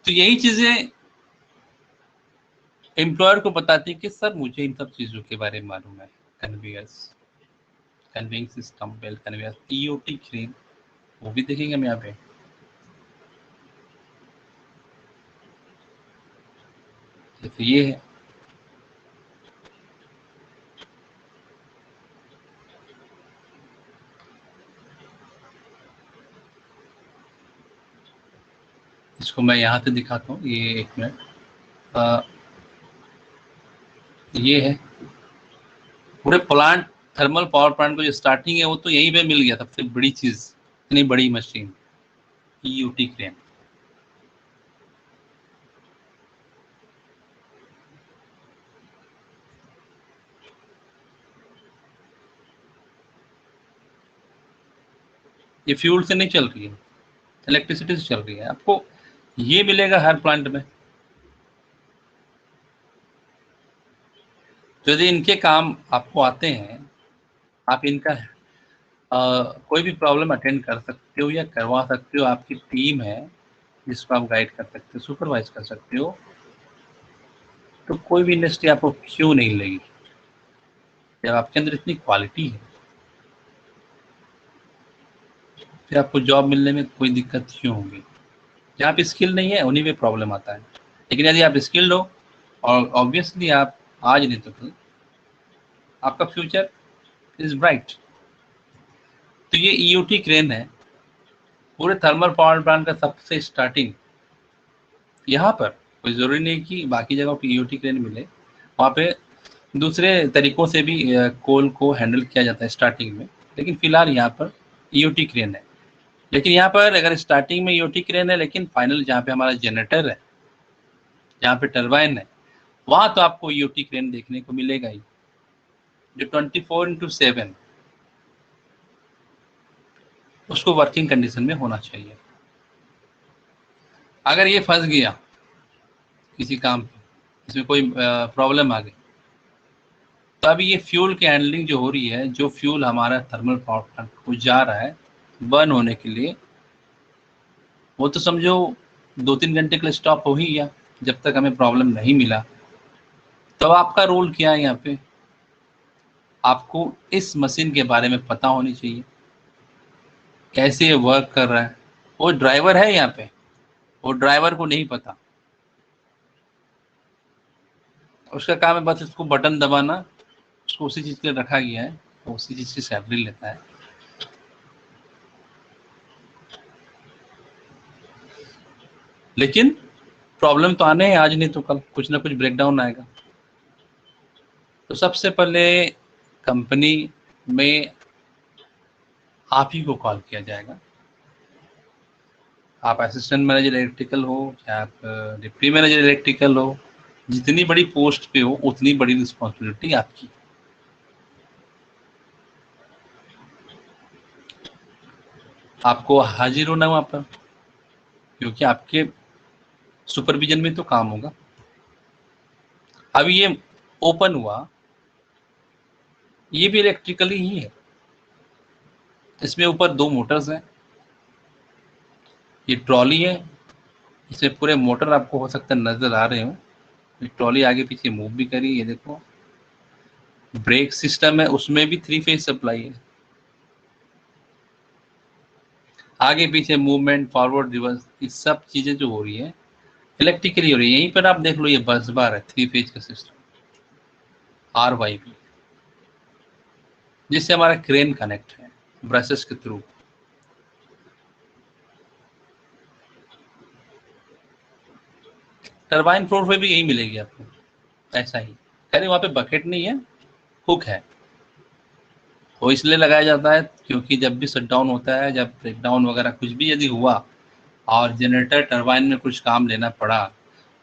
तो यही चीजें एम्प्लॉयर को बताती है कि सर मुझे इन सब चीजों के बारे में मालूम है, conveyors, conveying system, belt conveyor, EOT crane, वो भी देखेंगे हम यहाँ पे। जैसे ये है, इसको मैं यहाँ से दिखाता हूँ, ये एक मिनट, ये है पूरे प्लांट, थर्मल पावर प्लांट को जो स्टार्टिंग है वो तो यहीं पे मिल गया, सबसे बड़ी चीज, इतनी बड़ी मशीन ईयूटी क्रेन। ये फ्यूल से नहीं चल रही है, इलेक्ट्रिसिटी से चल रही है। आपको ये मिलेगा हर प्लांट में। तो यदि इनके काम आपको आते हैं, आप इनका कोई भी प्रॉब्लम अटेंड कर सकते हो या करवा सकते हो, आपकी टीम है जिसको आप गाइड कर सकते हो, सुपरवाइज कर सकते हो, तो कोई भी इंडस्ट्री आपको क्यों नहीं लेगी जब आपके अंदर इतनी क्वालिटी है। फिर आपको जॉब मिलने में कोई दिक्कत क्यों होगी? जहाँ पे स्किल नहीं है उन्हीं पे प्रॉब्लम आता है, लेकिन यदि आप स्किल्ड हो और ऑब्वियसली आप आज नहीं तो कल आपका फ्यूचर इज ब्राइट। तो ये ईओटी क्रेन है पूरे थर्मल पावर प्लांट का सबसे स्टार्टिंग। यहाँ पर कोई ज़रूरी नहीं कि बाकी जगहों पे ईओटी क्रेन मिले, वहाँ पे दूसरे तरीकों से भी कोल को हैंडल किया जाता है स्टार्टिंग में, लेकिन फिलहाल यहाँ पर ईओटी क्रेन है। लेकिन यहाँ पर अगर स्टार्टिंग में ईओटी क्रेन है, लेकिन फाइनल जहाँ पे हमारा जनरेटर है, जहाँ पे टर्बाइन है, वहाँ तो आपको ईओटी क्रेन देखने को मिलेगा ही, जो 24/7 उसको वर्किंग कंडीशन में होना चाहिए। अगर ये फंस गया किसी काम पे, इसमें कोई प्रॉब्लम आ गई, तो अभी ये फ्यूल की हैंडलिंग जो हो रही है, जो फ्यूल हमारा थर्मल पावर प्लांट को जा रहा है बर्न होने के लिए, वो तो समझो 2-3 घंटे के लिए स्टॉप हो ही गया, जब तक हमें प्रॉब्लम नहीं मिला। तो आपका रोल क्या है यहाँ पे? आपको इस मशीन के बारे में पता होनी चाहिए, कैसे ये वर्क कर रहा है। वो ड्राइवर है यहाँ पे, वो ड्राइवर को नहीं पता, उसका काम है बस इसको बटन दबाना, उसको उसी चीज़ के लिए रखा गया है, वो उसी चीज़ की सैलरी लेता है। लेकिन प्रॉब्लम तो आने हैं, आज नहीं तो कल कुछ ना कुछ ब्रेकडाउन आएगा। तो सबसे पहले कंपनी में आप ही को कॉल किया जाएगा। आप असिस्टेंट मैनेजर इलेक्ट्रिकल हो या आप डिप्टी मैनेजर इलेक्ट्रिकल हो, जितनी बड़ी पोस्ट पे हो उतनी बड़ी रिस्पॉन्सिबिलिटी आपकी। आपको हाजिर होना वहाँ पर, क्योंकि आपके सुपरविजन में तो काम होगा। अभी ये ओपन हुआ, ये भी इलेक्ट्रिकली ही है। इसमें ऊपर 2 मोटर्स हैं, ये ट्रॉली है, इसमें पूरे मोटर आपको हो सकता है नजर आ रहे हो, ट्रॉली आगे पीछे मूव भी करी, ये देखो। ब्रेक सिस्टम है, उसमें भी 3 फेज सप्लाई है। आगे पीछे मूवमेंट, फॉरवर्ड रिवर्स, ये सब चीजें जो हो रही है इलेक्ट्रिकली हो रही है। यहीं पर आप देख लो, ये बस बार है 3 फेज का सिस्टम, RYB, जिससे हमारा क्रेन कनेक्ट है ब्रशेस के थ्रू। टरबाइन फ्लोर पे भी यही मिलेगी आपको, ऐसा ही। खैर वहाँ पे बकेट नहीं है, हुक है। वो इसलिए लगाया जाता है क्योंकि जब भी शट डाउन होता है, जब ब्रेकडाउन वगैरह कुछ भी यदि हुआ और जनरेटर टरबाइन में कुछ काम लेना पड़ा,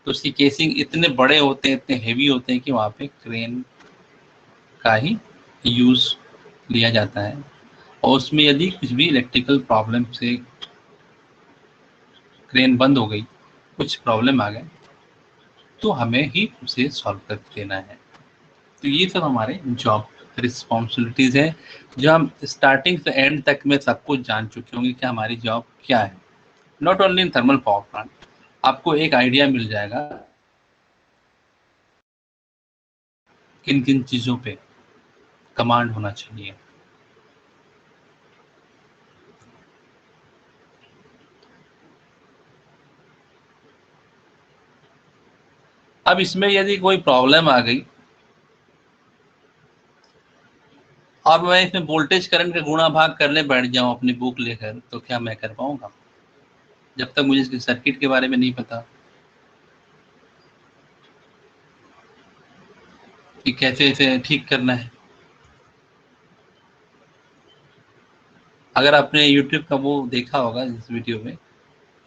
तो उसकी केसिंग इतने बड़े होते हैं, इतने हेवी होते हैं कि वहाँ पे क्रेन का ही यूज लिया जाता है। और उसमें यदि कुछ भी इलेक्ट्रिकल प्रॉब्लम से क्रेन बंद हो गई, कुछ प्रॉब्लम आ गए, तो हमें ही उसे सॉल्व कर देना है। तो ये सब हमारे जॉब रिस्पॉन्सिबिलिटीज है, जो हम स्टार्टिंग से एंड तक में सब कुछ जान चुके होंगे कि हमारी जॉब क्या है। Not only in thermal power plant, आपको एक आइडिया मिल जाएगा किन किन चीज़ों पे कमांड होना चाहिए। अब इसमें यदि कोई प्रॉब्लम आ गई और मैं इसमें वोल्टेज करंट का गुणा भाग करने बैठ जाऊं अपनी बुक लेकर, तो क्या मैं कर पाऊंगा जब तक मुझे इसके सर्किट के बारे में नहीं पता कि कैसे इसे ठीक करना है। अगर आपने YouTube का वो देखा होगा इस वीडियो में,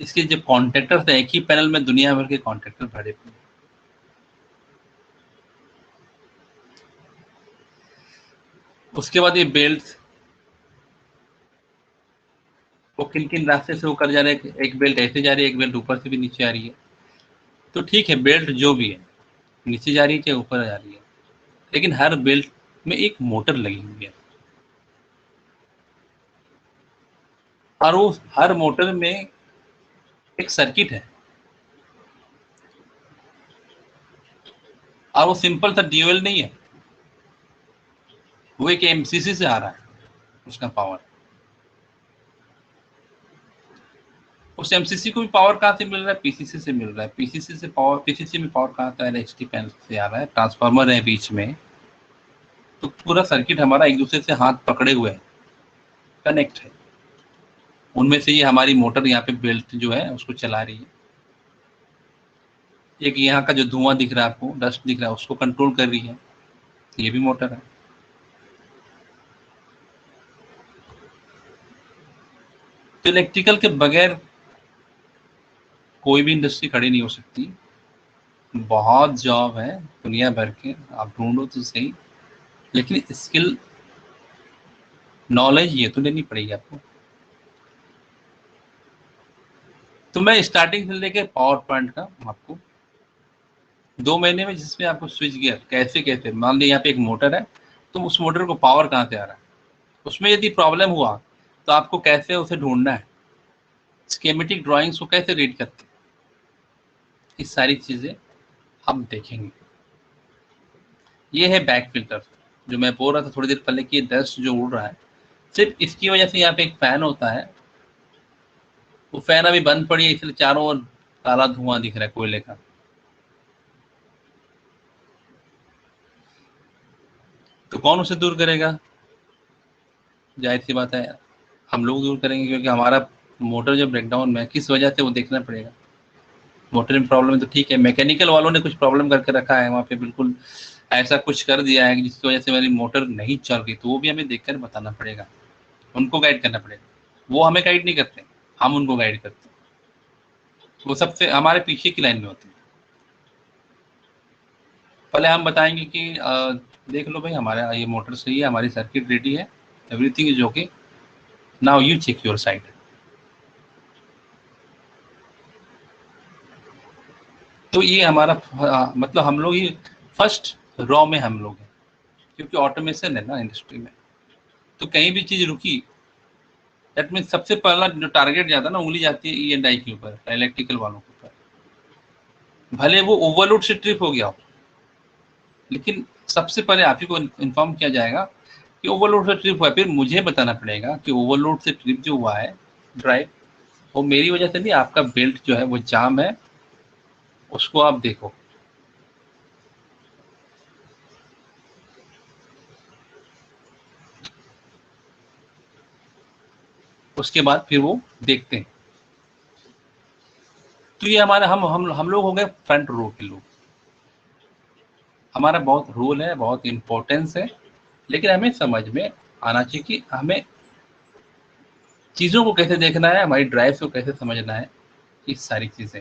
इसके जो कॉन्टेक्टर थे, एक ही पैनल में दुनिया भर के कॉन्टेक्टर भरे हुए। उसके बाद ये बेल्ट, वो किन किन रास्ते से होकर जा रहे हैं, एक बेल्ट ऐसे जा रही है, एक बेल्ट ऊपर से भी नीचे आ रही है। तो ठीक है, बेल्ट जो भी है नीचे जा रही है चाहे ऊपर जा रही है, लेकिन हर बेल्ट में एक मोटर लगी हुई है, और वो हर मोटर में एक सर्किट है, और वो सिंपल सा ड्यूअल नहीं है, वो एक MCC से आ रहा है उसका पावर। उस MCC को भी पावर कहाँ से मिल रहा है, PCC से मिल रहा है। PCC से पावर, PCC में पावर कहाँ आता है, LHT पैनल से आ रहा है, ट्रांसफार्मर है बीच में। तो पूरा सर्किट हमारा एक दूसरे से हाथ पकड़े हुए है, कनेक्ट है। उनमें से ये हमारी मोटर यहाँ पे बेल्ट जो है उसको चला रही है। एक यहाँ का जो धुआं दिख रहा है आपको, डस्ट दिख रहा है, उसको कंट्रोल कर रही है, ये भी मोटर है। तो इलेक्ट्रिकल के बगैर कोई भी इंडस्ट्री खड़ी नहीं हो सकती। बहुत जॉब है दुनिया भर के, आप ढूंढो तो सही, लेकिन स्किल नॉलेज ये तो लेनी पड़ेगी आपको। तो मैं स्टार्टिंग से लेके पावर पॉइंट का आपको 2 महीने में, जिसमें आपको स्विच गियर कैसे कैसे, मान लीजिए यहाँ पे एक मोटर है, तो उस मोटर को पावर कहाँ से आ रहा है, उसमें यदि प्रॉब्लम हुआ तो आपको कैसे उसे ढूंढना है, स्कीमेटिक ड्राइंग्स को कैसे रीड करते हैं, ये सारी चीजें हम देखेंगे। ये है बैक फिल्टर, जो मैं बोल रहा था थोड़ी देर पहले कि डस्ट जो उड़ रहा है, सिर्फ इसकी वजह से। यहाँ पे एक फैन होता है, वो फैन अभी बंद पड़ी है, इसलिए चारों ओर काला धुआं दिख रहा है कोयले का। तो कौन उसे दूर करेगा, जाहिर सी बात है हम लोग दूर करेंगे, क्योंकि हमारा मोटर जो ब्रेकडाउन में है किस वजह से वो देखना पड़ेगा। मोटर में प्रॉब्लम है तो ठीक है, मैकेनिकल वालों ने कुछ प्रॉब्लम करके रखा है वहाँ पे, बिल्कुल ऐसा कुछ कर दिया है जिसकी वजह से मेरी मोटर नहीं चल रही, तो वो भी हमें देखकर बताना पड़ेगा, उनको गाइड करना पड़ेगा। वो हमें गाइड नहीं करते, हम उनको गाइड करते हैं। वो सबसे हमारे पीछे की लाइन में होते हैं। पहले हम बताएंगे कि देख लो भाई हमारा ये मोटर सही है, हमारी सर्किट रेडी है, everything is okay, now you check your side. तो ये हमारा मतलब हम लोग ही फर्स्ट रॉ में हम लोग हैं, क्योंकि ऑटोमेशन है ना इंडस्ट्री में। तो कहीं भी चीज रुकी, दैट मीन सबसे पहला जो टारगेट जाता है ना, उंगली जाती है E&I के ऊपर, इलेक्ट्रिकल वालों के ऊपर। भले वो ओवरलोड से ट्रिप हो गया हो, लेकिन सबसे पहले आप ही को इन्फॉर्म किया जाएगा कि ओवरलोड से ट्रिप हुआ है। फिर मुझे बताना पड़ेगा कि ओवरलोड से ट्रिप जो हुआ है ड्राइव, वो मेरी वजह से नहीं, आपका बेल्ट जो है वो जाम है, उसको आप देखो। उसके बाद फिर वो देखते हैं। तो ये हमारा हम लोग हो गए फ्रंट रो के लोग। हमारा बहुत रोल है, बहुत इम्पोर्टेंस है, लेकिन हमें समझ में आना चाहिए कि हमें चीज़ों को कैसे देखना है, हमारी ड्राइव को कैसे समझना है, ये सारी चीज़ें।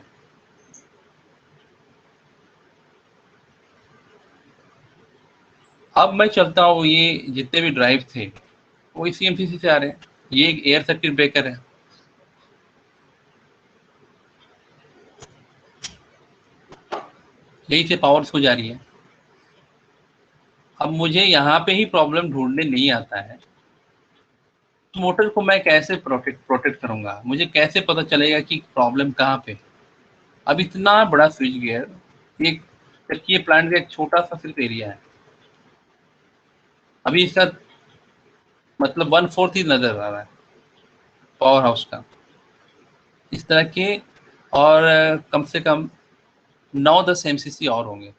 अब मैं चलता हूँ, ये जितने भी ड्राइव थे वो इसी एमसीसी से आ रहे हैं। ये एक एयर सर्किट ब्रेकर है, यही से पावर्स को जा रही है। अब मुझे यहाँ पे ही प्रॉब्लम ढूंढने नहीं आता है, तो मोटर को मैं कैसे प्रोटेक्ट करूंगा, मुझे कैसे पता चलेगा कि प्रॉब्लम कहाँ पे। अब इतना बड़ा स्विच गियर, एक जबकि ये प्लांट का एक छोटा सा सिर्फ एरिया है, अभी इसका मतलब 1/4 ही नजर आ रहा है पावर हाउस का, इस तरह के। और कम से कम 9-10 एमसीसी और होंगे,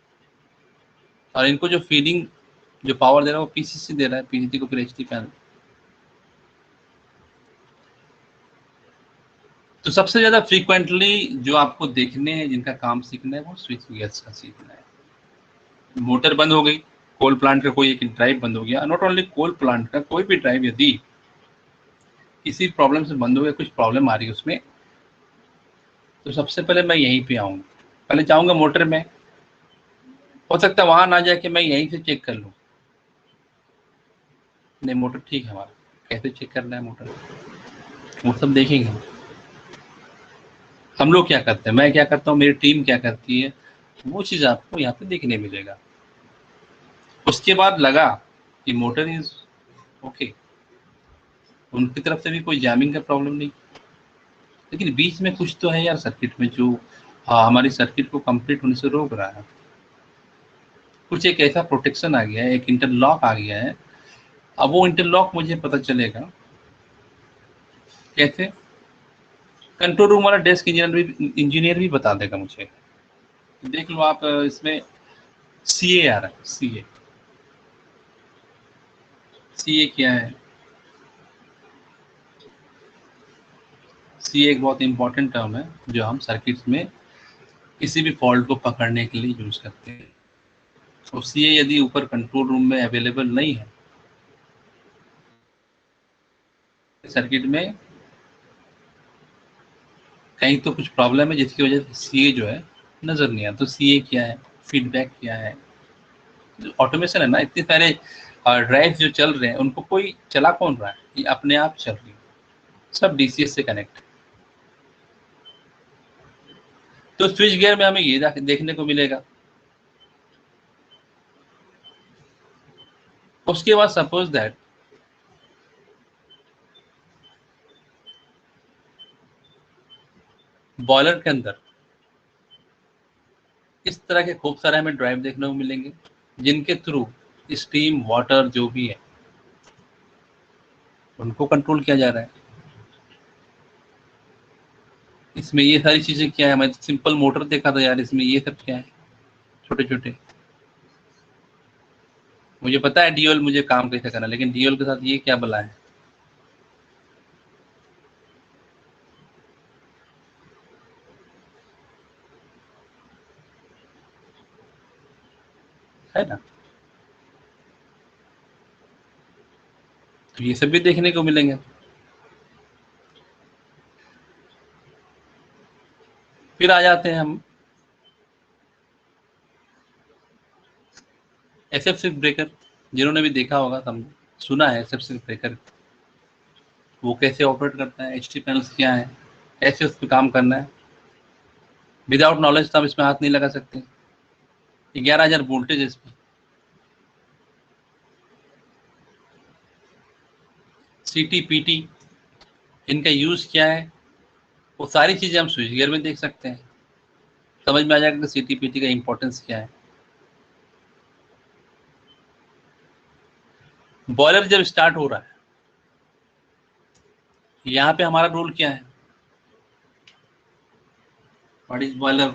और इनको जो फीडिंग, जो पावर दे रहा है वो पीसीसी दे रहा है, पीसीसी को फिर एचटी पैनल। तो सबसे ज्यादा फ्रीक्वेंटली जो आपको देखने हैं, जिनका काम सीखना है, वो स्विच गियर्स का सीखना है। मोटर बंद हो गई, कोल प्लांट का कोई एक ड्राइव बंद हो गया, नॉट ओनली कोल प्लांट का, कोई भी ड्राइव यदि किसी प्रॉब्लम से बंद हो गया, कुछ प्रॉब्लम आ रही है उसमें, तो सबसे पहले मैं यहीं पे आऊँगा। पहले जाऊँगा मोटर में, हो सकता है वहाँ ना जाके मैं यहीं से चेक कर लूँ, नहीं मोटर ठीक है हमारा, कैसे चेक करना है मोटर, वो सब देखेंगे। हम लोग क्या करते हैं, मैं क्या करता हूँ, मेरी टीम क्या करती है, वो चीज़ आपको यहाँ पे देखने मिलेगा। उसके बाद लगा कि मोटर इज ओके, उनकी तरफ से भी कोई जैमिंग का प्रॉब्लम नहीं, लेकिन बीच में कुछ तो है यार सर्किट में जो हमारी सर्किट को कंप्लीट होने से रोक रहा है। कुछ एक ऐसा प्रोटेक्शन आ गया है, एक इंटरलॉक आ गया है। अब वो इंटरलॉक मुझे पता चलेगा कैसे, कंट्रोल रूम वाला डेस्क इंजीनियर भी बता देगा मुझे। देख लो आप, इसमें सीए आ रहा है, सीए। सीए क्या है? सीए एक बहुत इंपॉर्टेंट टर्म है जो हम सर्किट्स में किसी भी फॉल्ट को पकड़ने के लिए यूज करते हैं। तो सीए यदि ऊपर कंट्रोल रूम में अवेलेबल नहीं है सर्किट में, कहीं तो कुछ प्रॉब्लम है जिसकी वजह से सीए जो है नजर नहीं आता। तो सीए क्या है, फीडबैक क्या है, ऑटोमेशन है ना, इतने सारे ड्राइव जो चल रहे हैं उनको कोई चला कौन रहा है, ये अपने आप चल रही है, सब डीसीएस से कनेक्ट। तो स्विच गियर में हमें ये देखने को मिलेगा। उसके बाद सपोज दैट बॉयलर के अंदर इस तरह के खूब सारे हमें ड्राइव देखने को मिलेंगे, जिनके थ्रू स्टीम वाटर जो भी है उनको कंट्रोल किया जा रहा है। इसमें ये सारी चीजें क्या है, मैं सिंपल मोटर देखा था यार, इसमें ये सब क्या है, छोटे छोटे। मुझे पता है डीओएल मुझे काम कैसे करना, लेकिन डीओएल के साथ ये क्या बला है ना। तो ये सब भी देखने को मिलेंगे। फिर आ जाते हैं हम एसएफ सिर्फ ब्रेकर, जिन्होंने भी देखा होगा, हम सुना है एसएफ सिर्फ ब्रेकर, वो कैसे ऑपरेट करता है, एचटी पैनल्स क्या है, कैसे उस पर काम करना है। विदाउट नॉलेज तो हम इसमें हाथ नहीं लगा सकते। 11,000 वोल्टेज है इसमें, सीटी पीटी, इनका यूज क्या है, वो सारी चीजें हम स्विच गियर में देख सकते हैं। समझ में आ जाएगा कि सीटीपीटी का इंपॉर्टेंस क्या है। बॉयलर जब स्टार्ट हो रहा है, यहाँ पे हमारा रोल क्या है? What is boiler?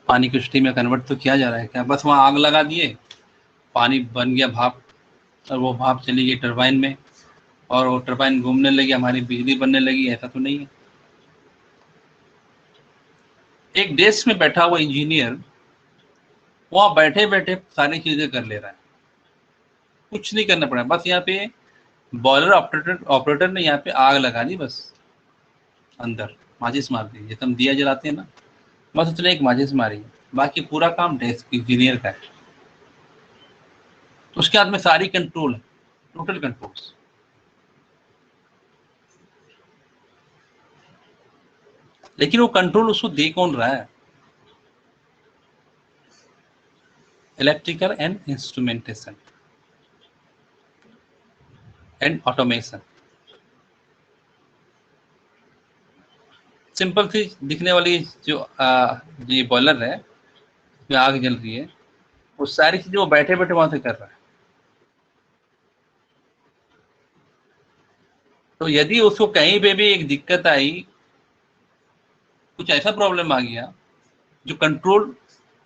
पानी को स्टीम में कन्वर्ट तो किया जा रहा है क्या? बस वहाँ आग लगा दिए, पानी बन गया भाप, और वो भाप चली गई टरबाइन में, और वो टरबाइन घूमने लगी, हमारी बिजली बनने लगी? ऐसा तो नहीं है। एक डेस्क में बैठा हुआ इंजीनियर वहाँ बैठे बैठे सारी चीजें कर ले रहा है, कुछ नहीं करना पड़ा। बस यहाँ पे बॉयलर ऑपरेटर ऑपरेटर ने यहाँ पे आग लगा दी, बस अंदर माचिस मार दी, जैसे हम दिया जलाते हैं ना, बस उसने एक माचिस मारी, बाकी पूरा काम डेस्क इंजीनियर का है। तो उसके हाथ में सारी कंट्रोल है, टोटल कंट्रोल्स। लेकिन वो कंट्रोल उसको दे कौन रहा है? Electrical and instrumentation and automation. Simple सी दिखने वाली जो ये बॉयलर है, जो आग जल रही है, वो सारी चीजें वो बैठे बैठे वहां से कर रहा है। तो यदि उसको कहीं पे भी एक दिक्कत आई, कुछ ऐसा प्रॉब्लम आ गया जो कंट्रोल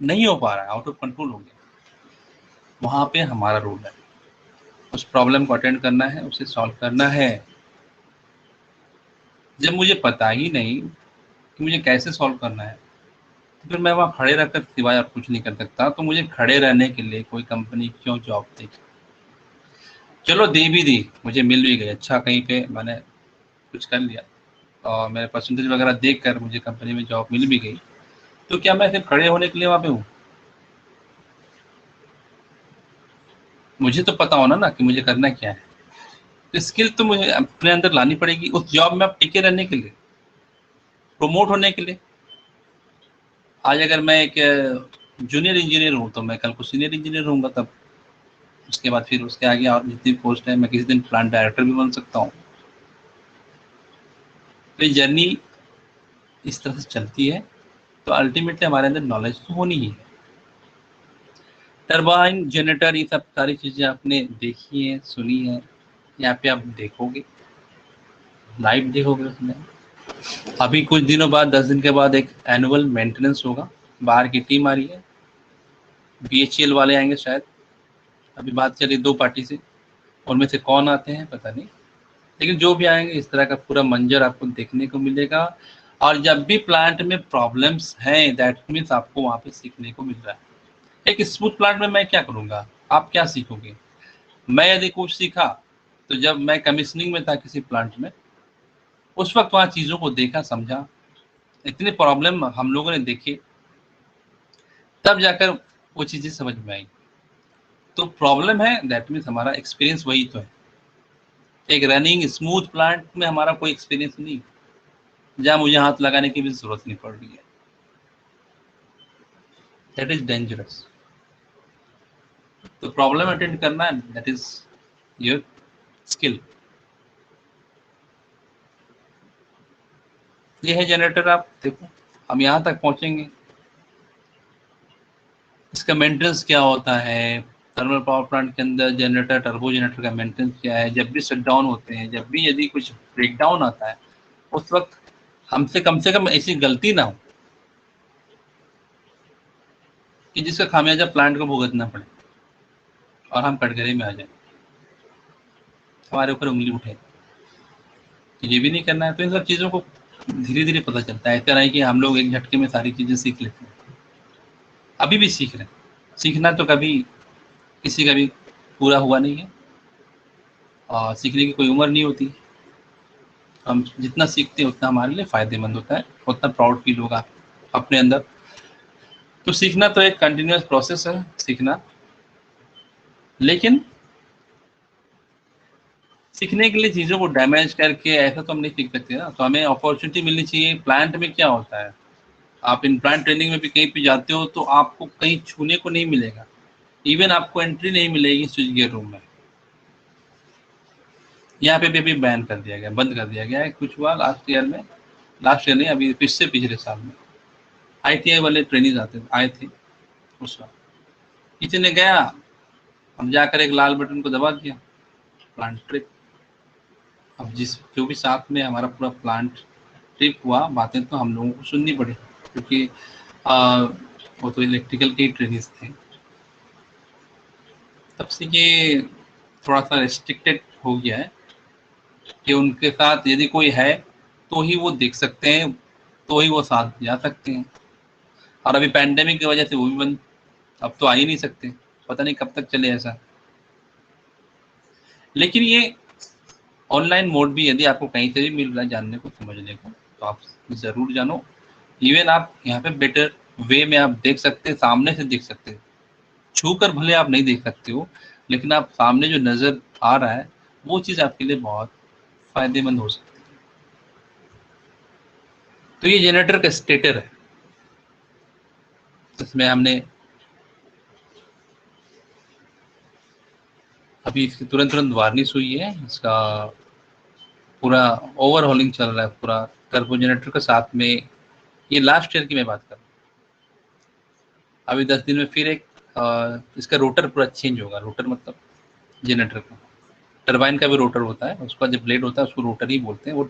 नहीं हो पा रहा है, आउट ऑफ कंट्रोल हो गया, वहां पे हमारा रोल है। उस प्रॉब्लम को अटेंड करना है, उसे सॉल्व करना है। जब मुझे पता ही नहीं कि मुझे कैसे सॉल्व करना है, तो फिर मैं वहाँ खड़े रहकर सिवाय और कुछ नहीं कर सकता। तो मुझे खड़े रहने के लिए कोई कंपनी क्यों जॉब दे? चलो दे भी दी, मुझे मिल भी गई, अच्छा कहीं पे मैंने कुछ कर लिया और मेरे परसेंटेज वगैरह देख कर मुझे कंपनी में जॉब मिल भी गई, तो क्या मैं सिर्फ खड़े होने के लिए वहाँ पे हूँ? मुझे तो पता होना ना कि मुझे करना क्या है। तो स्किल तो मुझे अपने अंदर लानी पड़ेगी उस जॉब में, अब टिके रहने के लिए, प्रमोट होने के लिए। आज अगर मैं एक जूनियर इंजीनियर हूँ, तो मैं कल को सीनियर इंजीनियर होऊंगा, तब उसके बाद फिर उसके आगे और जितनी पोस्ट है, मैं किसी दिन प्लांट डायरेक्टर भी बन सकता हूँ। तो ये जर्नी इस तरह से चलती है। तो अल्टीमेटली हमारे अंदर नॉलेज तो होनी ही है। टरबाइन, जनरेटर, ये सब सारी चीजें आपने देखी है, सुनी है, यहाँ पे आप देखोगे, लाइव देखोगे उसमें। अभी कुछ दिनों बाद, 10 दिन के बाद एक एनुअल मेंटेनेंस होगा। बाहर की टीम आ रही है, बीएचईएल वाले आएंगे शायद। अभी बात चली 2 पार्टी से, उनमें से कौन आते हैं पता नहीं, लेकिन जो भी आएंगे इस तरह का पूरा मंजर आपको देखने को मिलेगा। और जब भी प्लांट में प्रॉब्लम्स हैं, दैट मीन्स आपको वहाँ पे सीखने को मिल रहा है। एक स्मूथ प्लांट में मैं क्या करूँगा, आप क्या सीखोगे? मैं यदि कुछ सीखा, तो जब मैं कमीशनिंग में था किसी प्लांट में, उस वक्त वहाँ चीज़ों को देखा, समझा, इतने प्रॉब्लम हम लोगों ने देखे, तब जाकर वो चीज़ें समझ में आई। तो प्रॉब्लम है, दैट मीन्स हमारा एक्सपीरियंस वही तो है। एक रनिंग स्मूथ प्लांट में हमारा कोई एक्सपीरियंस नहीं, जहाँ मुझे हाथ लगाने की भी जरूरत नहीं पड़ रही है। That is dangerous. तो प्रॉब्लम अटेंड करना है, दैट इज योर स्किल। ये है जनरेटर, आप देखो हम यहाँ तक पहुंचेंगे। इसका मेंटेनेंस क्या होता है, थर्मल पावर प्लांट के अंदर जनरेटर, टर्बो जनरेटर का मेंटेनेंस क्या है, जब भी शट डाउन होते हैं, जब भी यदि कुछ ब्रेक डाउन आता है, उस वक्त हमसे कम से कम ऐसी गलती ना हो कि जिसका खामियाजा प्लांट को भुगतना पड़े और हम कटघरे में आ जाए, हमारे ऊपर उंगली उठे। ये भी नहीं करना है। तो इन सब चीज़ों को धीरे धीरे पता चलता है, ऐसा नहीं कि हम लोग एक झटके में सारी चीज़ें सीख लेते हैं। अभी भी सीख रहे हैं। सीखना तो कभी किसी का भी पूरा हुआ नहीं है, और सीखने की कोई उम्र नहीं होती। हम जितना सीखते हैं उतना हमारे लिए फ़ायदेमंद होता है, उतना प्राउड फील होगा अपने अंदर। तो सीखना तो एक कंटिन्यूस प्रोसेस है, सीखना। लेकिन सीखने के लिए चीज़ों को डैमेज करके ऐसा तो हम नहीं सीख सकते ना। तो हमें अपॉर्चुनिटी मिलनी चाहिए। प्लांट में क्या होता है, आप इन प्लांट ट्रेनिंग में भी कहीं पे जाते हो, तो आपको कहीं छूने को नहीं मिलेगा, इवन आपको एंट्री नहीं मिलेगी स्विच गियर रूम में। यहाँ पे भी अभी बैन कर दिया गया, बंद कर दिया गया है। कुछ हुआ लास्ट ईयर में, लास्ट ईयर नहीं, अभी पिछले पिछले साल में ITI वाले ट्रेनिंग आए थे उस वक्त। किसी ने गया, हम जाकर एक लाल बटन को दबा दिया, प्लांट ट्रिप। अब जो भी साथ में हमारा पूरा प्लांट ट्रिप हुआ, बातें तो हम लोगों को सुननी पड़ी, क्योंकि वो तो इलेक्ट्रिकल के ही ट्रेनिंग थे। तब से ये थोड़ा सा रिस्ट्रिक्टेड हो गया है कि उनके साथ यदि कोई है तो ही वो देख सकते हैं, तो ही वो साथ जा सकते हैं। और अभी पैंडेमिक की वजह से वो भी बंद, अब तो आ ही नहीं सकते, पता नहीं कब तक चले ऐसा। लेकिन ये ऑनलाइन मोड भी यदि आपको कहीं से भी मिल रहा है जानने को, समझने को, तो आप ज़रूर जानो। इवन आप यहाँ पे बेटर वे में आप देख सकते हैं, सामने से देख सकते हैं। छू कर भले आप नहीं देख सकते हो, लेकिन आप सामने जो नज़र आ रहा है वो चीज़ आपके लिए बहुत फायदेमंद हो सकती है। तो ये जनरेटर का स्टेटर है, इसमें हमने अभी इसकी तुरंत वार्निश हुई है, इसका पूरा ओवरहॉलिंग चल रहा है पूरा टर्बो जनरेटर के साथ में। ये लास्ट ईयर की मैं बात कर रहा हूँ। अभी 10 दिन में फिर एक इसका रोटर पूरा चेंज होगा। रोटर मतलब जनरेटर का, टरबाइन का भी रोटर होता है, उसका जो ब्लेड होता है उसको रोटर ही बोलते हैं। वो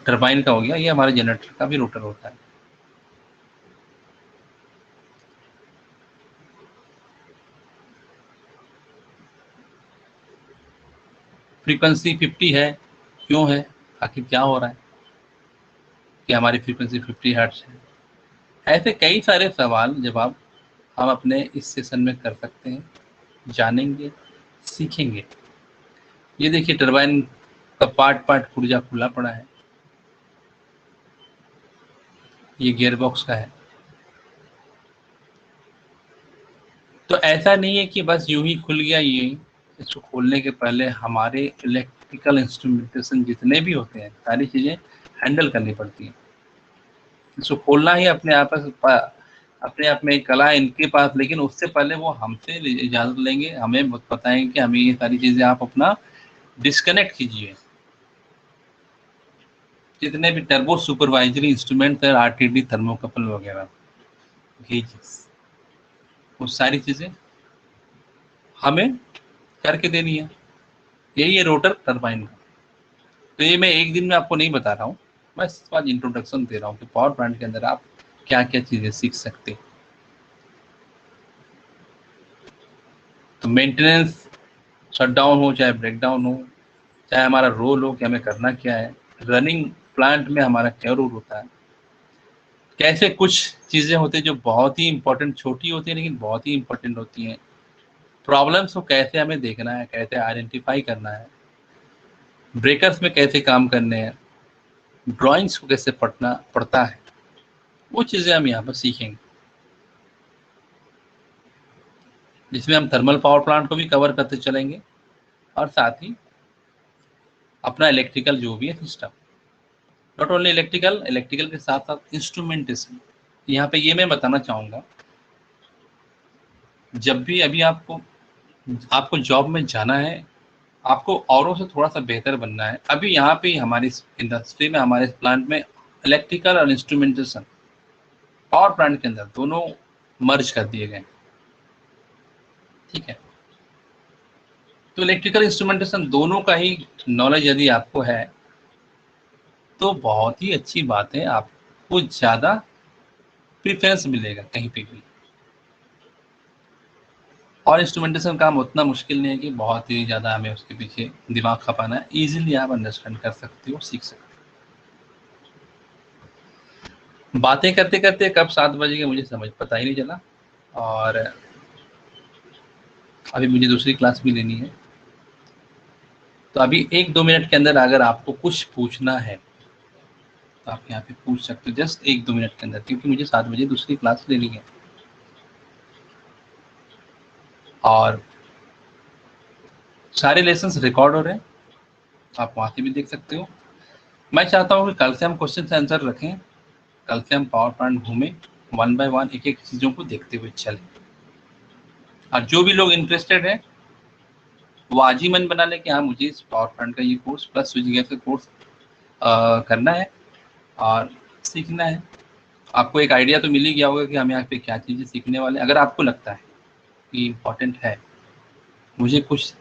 टरबाइन का हो गया, ये हमारे जनरेटर का भी रोटर होता है। फ्रीक्वेंसी 50 है, क्यों है, आखिर क्या हो रहा है कि हमारी फ्रीक्वेंसी 50 हर्ट्ज है? ऐसे कई सारे सवाल जवाब हम अपने इस सेशन में कर सकते हैं, जानेंगे, सीखेंगे। ये देखिए टरबाइन का पार्ट पुर्जा खुला पड़ा है, ये गियर बॉक्स का है। तो ऐसा नहीं है कि बस यूं ही खुल गया ये। इसको खोलने के पहले हमारे इलेक्ट्रिकल इंस्ट्रूमेंटेशन जितने भी होते हैं, सारी चीज़ें हैंडल करनी पड़ती हैं। इसको खोलना ही अपने आप में एक कला है इनके पास, लेकिन उससे पहले वो हमसे इजाज़त लेंगे, हमें बताएंगे कि हमें ये सारी चीज़ें आप अपना डिस्कनेक्ट कीजिए। जितने भी टर्बो सुपरवाइजरी इंस्ट्रूमेंट है, RTD, थर्मोकपल वगैरह, गेजेस, वो सारी चीज़ें हमें करके देनी है। यही है रोटर टरबाइन का। तो ये मैं एक दिन में आपको नहीं बता रहा हूँ, मैं इस बात इंट्रोडक्शन दे रहा हूँ कि पावर प्लांट के अंदर आप क्या क्या चीज़ें सीख सकते हैं। तो मेंटेनेंस, शटडाउन हो चाहे ब्रेकडाउन हो, चाहे हमारा रोल हो कि हमें करना क्या है, रनिंग प्लांट में हमारा क्या रोल होता है, कैसे कुछ चीज़ें होती हैं जो बहुत ही इंपॉर्टेंट, छोटी होती हैं लेकिन बहुत ही इंपॉर्टेंट होती हैं। प्रॉब्लम्स को कैसे हमें देखना है, कैसे आइडेंटिफाई करना है, ब्रेकर्स में कैसे काम करने हैं, ड्राइंग्स को कैसे पढ़ता है, वो चीज़ें हम यहाँ पर सीखेंगे, जिसमें हम थर्मल पावर प्लांट को भी कवर करते चलेंगे और साथ ही अपना इलेक्ट्रिकल जो भी है सिस्टम। नॉट ओनली इलेक्ट्रिकल के साथ साथ इंस्ट्रूमेंटेशन। यहाँ पे ये मैं बताना चाहूँगा, जब भी अभी आपको जॉब में जाना है, आपको औरों से थोड़ा सा बेहतर बनना है, अभी यहाँ पे हमारी इंडस्ट्री में, हमारे प्लांट में इलेक्ट्रिकल और इंस्ट्रूमेंटेशन पावर प्लांट के अंदर दोनों मर्ज कर दिए गए। ठीक है, तो इलेक्ट्रिकल इंस्ट्रूमेंटेशन दोनों का ही नॉलेज यदि आपको है तो बहुत ही अच्छी बात है, आपको ज़्यादा प्रीफरेंस मिलेगा कहीं पे भी। और इंस्ट्रूमेंटेशन काम उतना मुश्किल नहीं है कि बहुत ही ज़्यादा हमें उसके पीछे दिमाग खपाना है, ईजिली आप अंडरस्टैंड कर सकते हो, सीख सकते हो। बातें करते करते कब 7 बज गए मुझे पता ही नहीं चला। और अभी मुझे दूसरी क्लास भी लेनी है, तो अभी 1-2 मिनट के अंदर अगर आपको कुछ पूछना है तो आप यहाँ पे पूछ सकते हो, जस्ट 1-2 मिनट के अंदर, क्योंकि मुझे 7 बजे दूसरी क्लास लेनी है। और सारे लेसन्स रिकॉर्ड हो रहे हैं, आप वहाँ से भी देख सकते हो। मैं चाहता हूँ कि कल से हम क्वेश्चन आंसर रखें, कल से हम पावर प्लांट घूमें, 1 बाय 1 एक चीज़ों को देखते हुए चलें। और जो भी लोग इंटरेस्टेड है वो आज ही मन बना ले कि हाँ मुझे इस पावर प्लांट का ये कोर्स प्लस स्विच गियर का कोर्स करना है और सीखना है। आपको एक आइडिया तो मिल ही गया होगा कि हम यहाँ पे क्या चीज़ें सीखने वाले हैं। अगर आपको लगता है कि इम्पोर्टेंट है, मुझे कुछ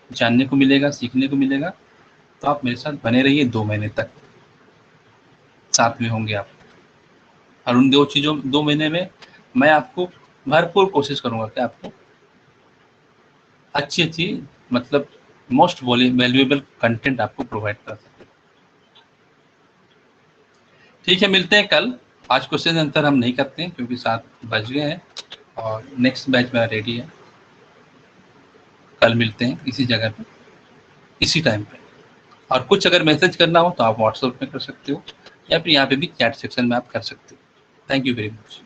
जानने को मिलेगा, सीखने को मिलेगा, तो आप मेरे साथ बने रहिए 2 महीने तक, साथ में होंगे आप। और उन 2 महीने में मैं आपको भरपूर कोशिश करूँगा कि आपको अच्छी मतलब मोस्ट वैल्यूएबल कंटेंट आपको प्रोवाइड कर सकते। ठीक है, मिलते हैं कल। आज क्वेश्चन आंसर हम नहीं करते हैं क्योंकि 7 बज गए हैं और नेक्स्ट बैच मेरा रेडी है। कल मिलते हैं इसी जगह पे, इसी टाइम पे। और कुछ अगर मैसेज करना हो तो आप व्हाट्सएप में कर सकते हो या फिर यहाँ पे भी चैट सेक्शन में आप कर सकते हो। Thank you very much.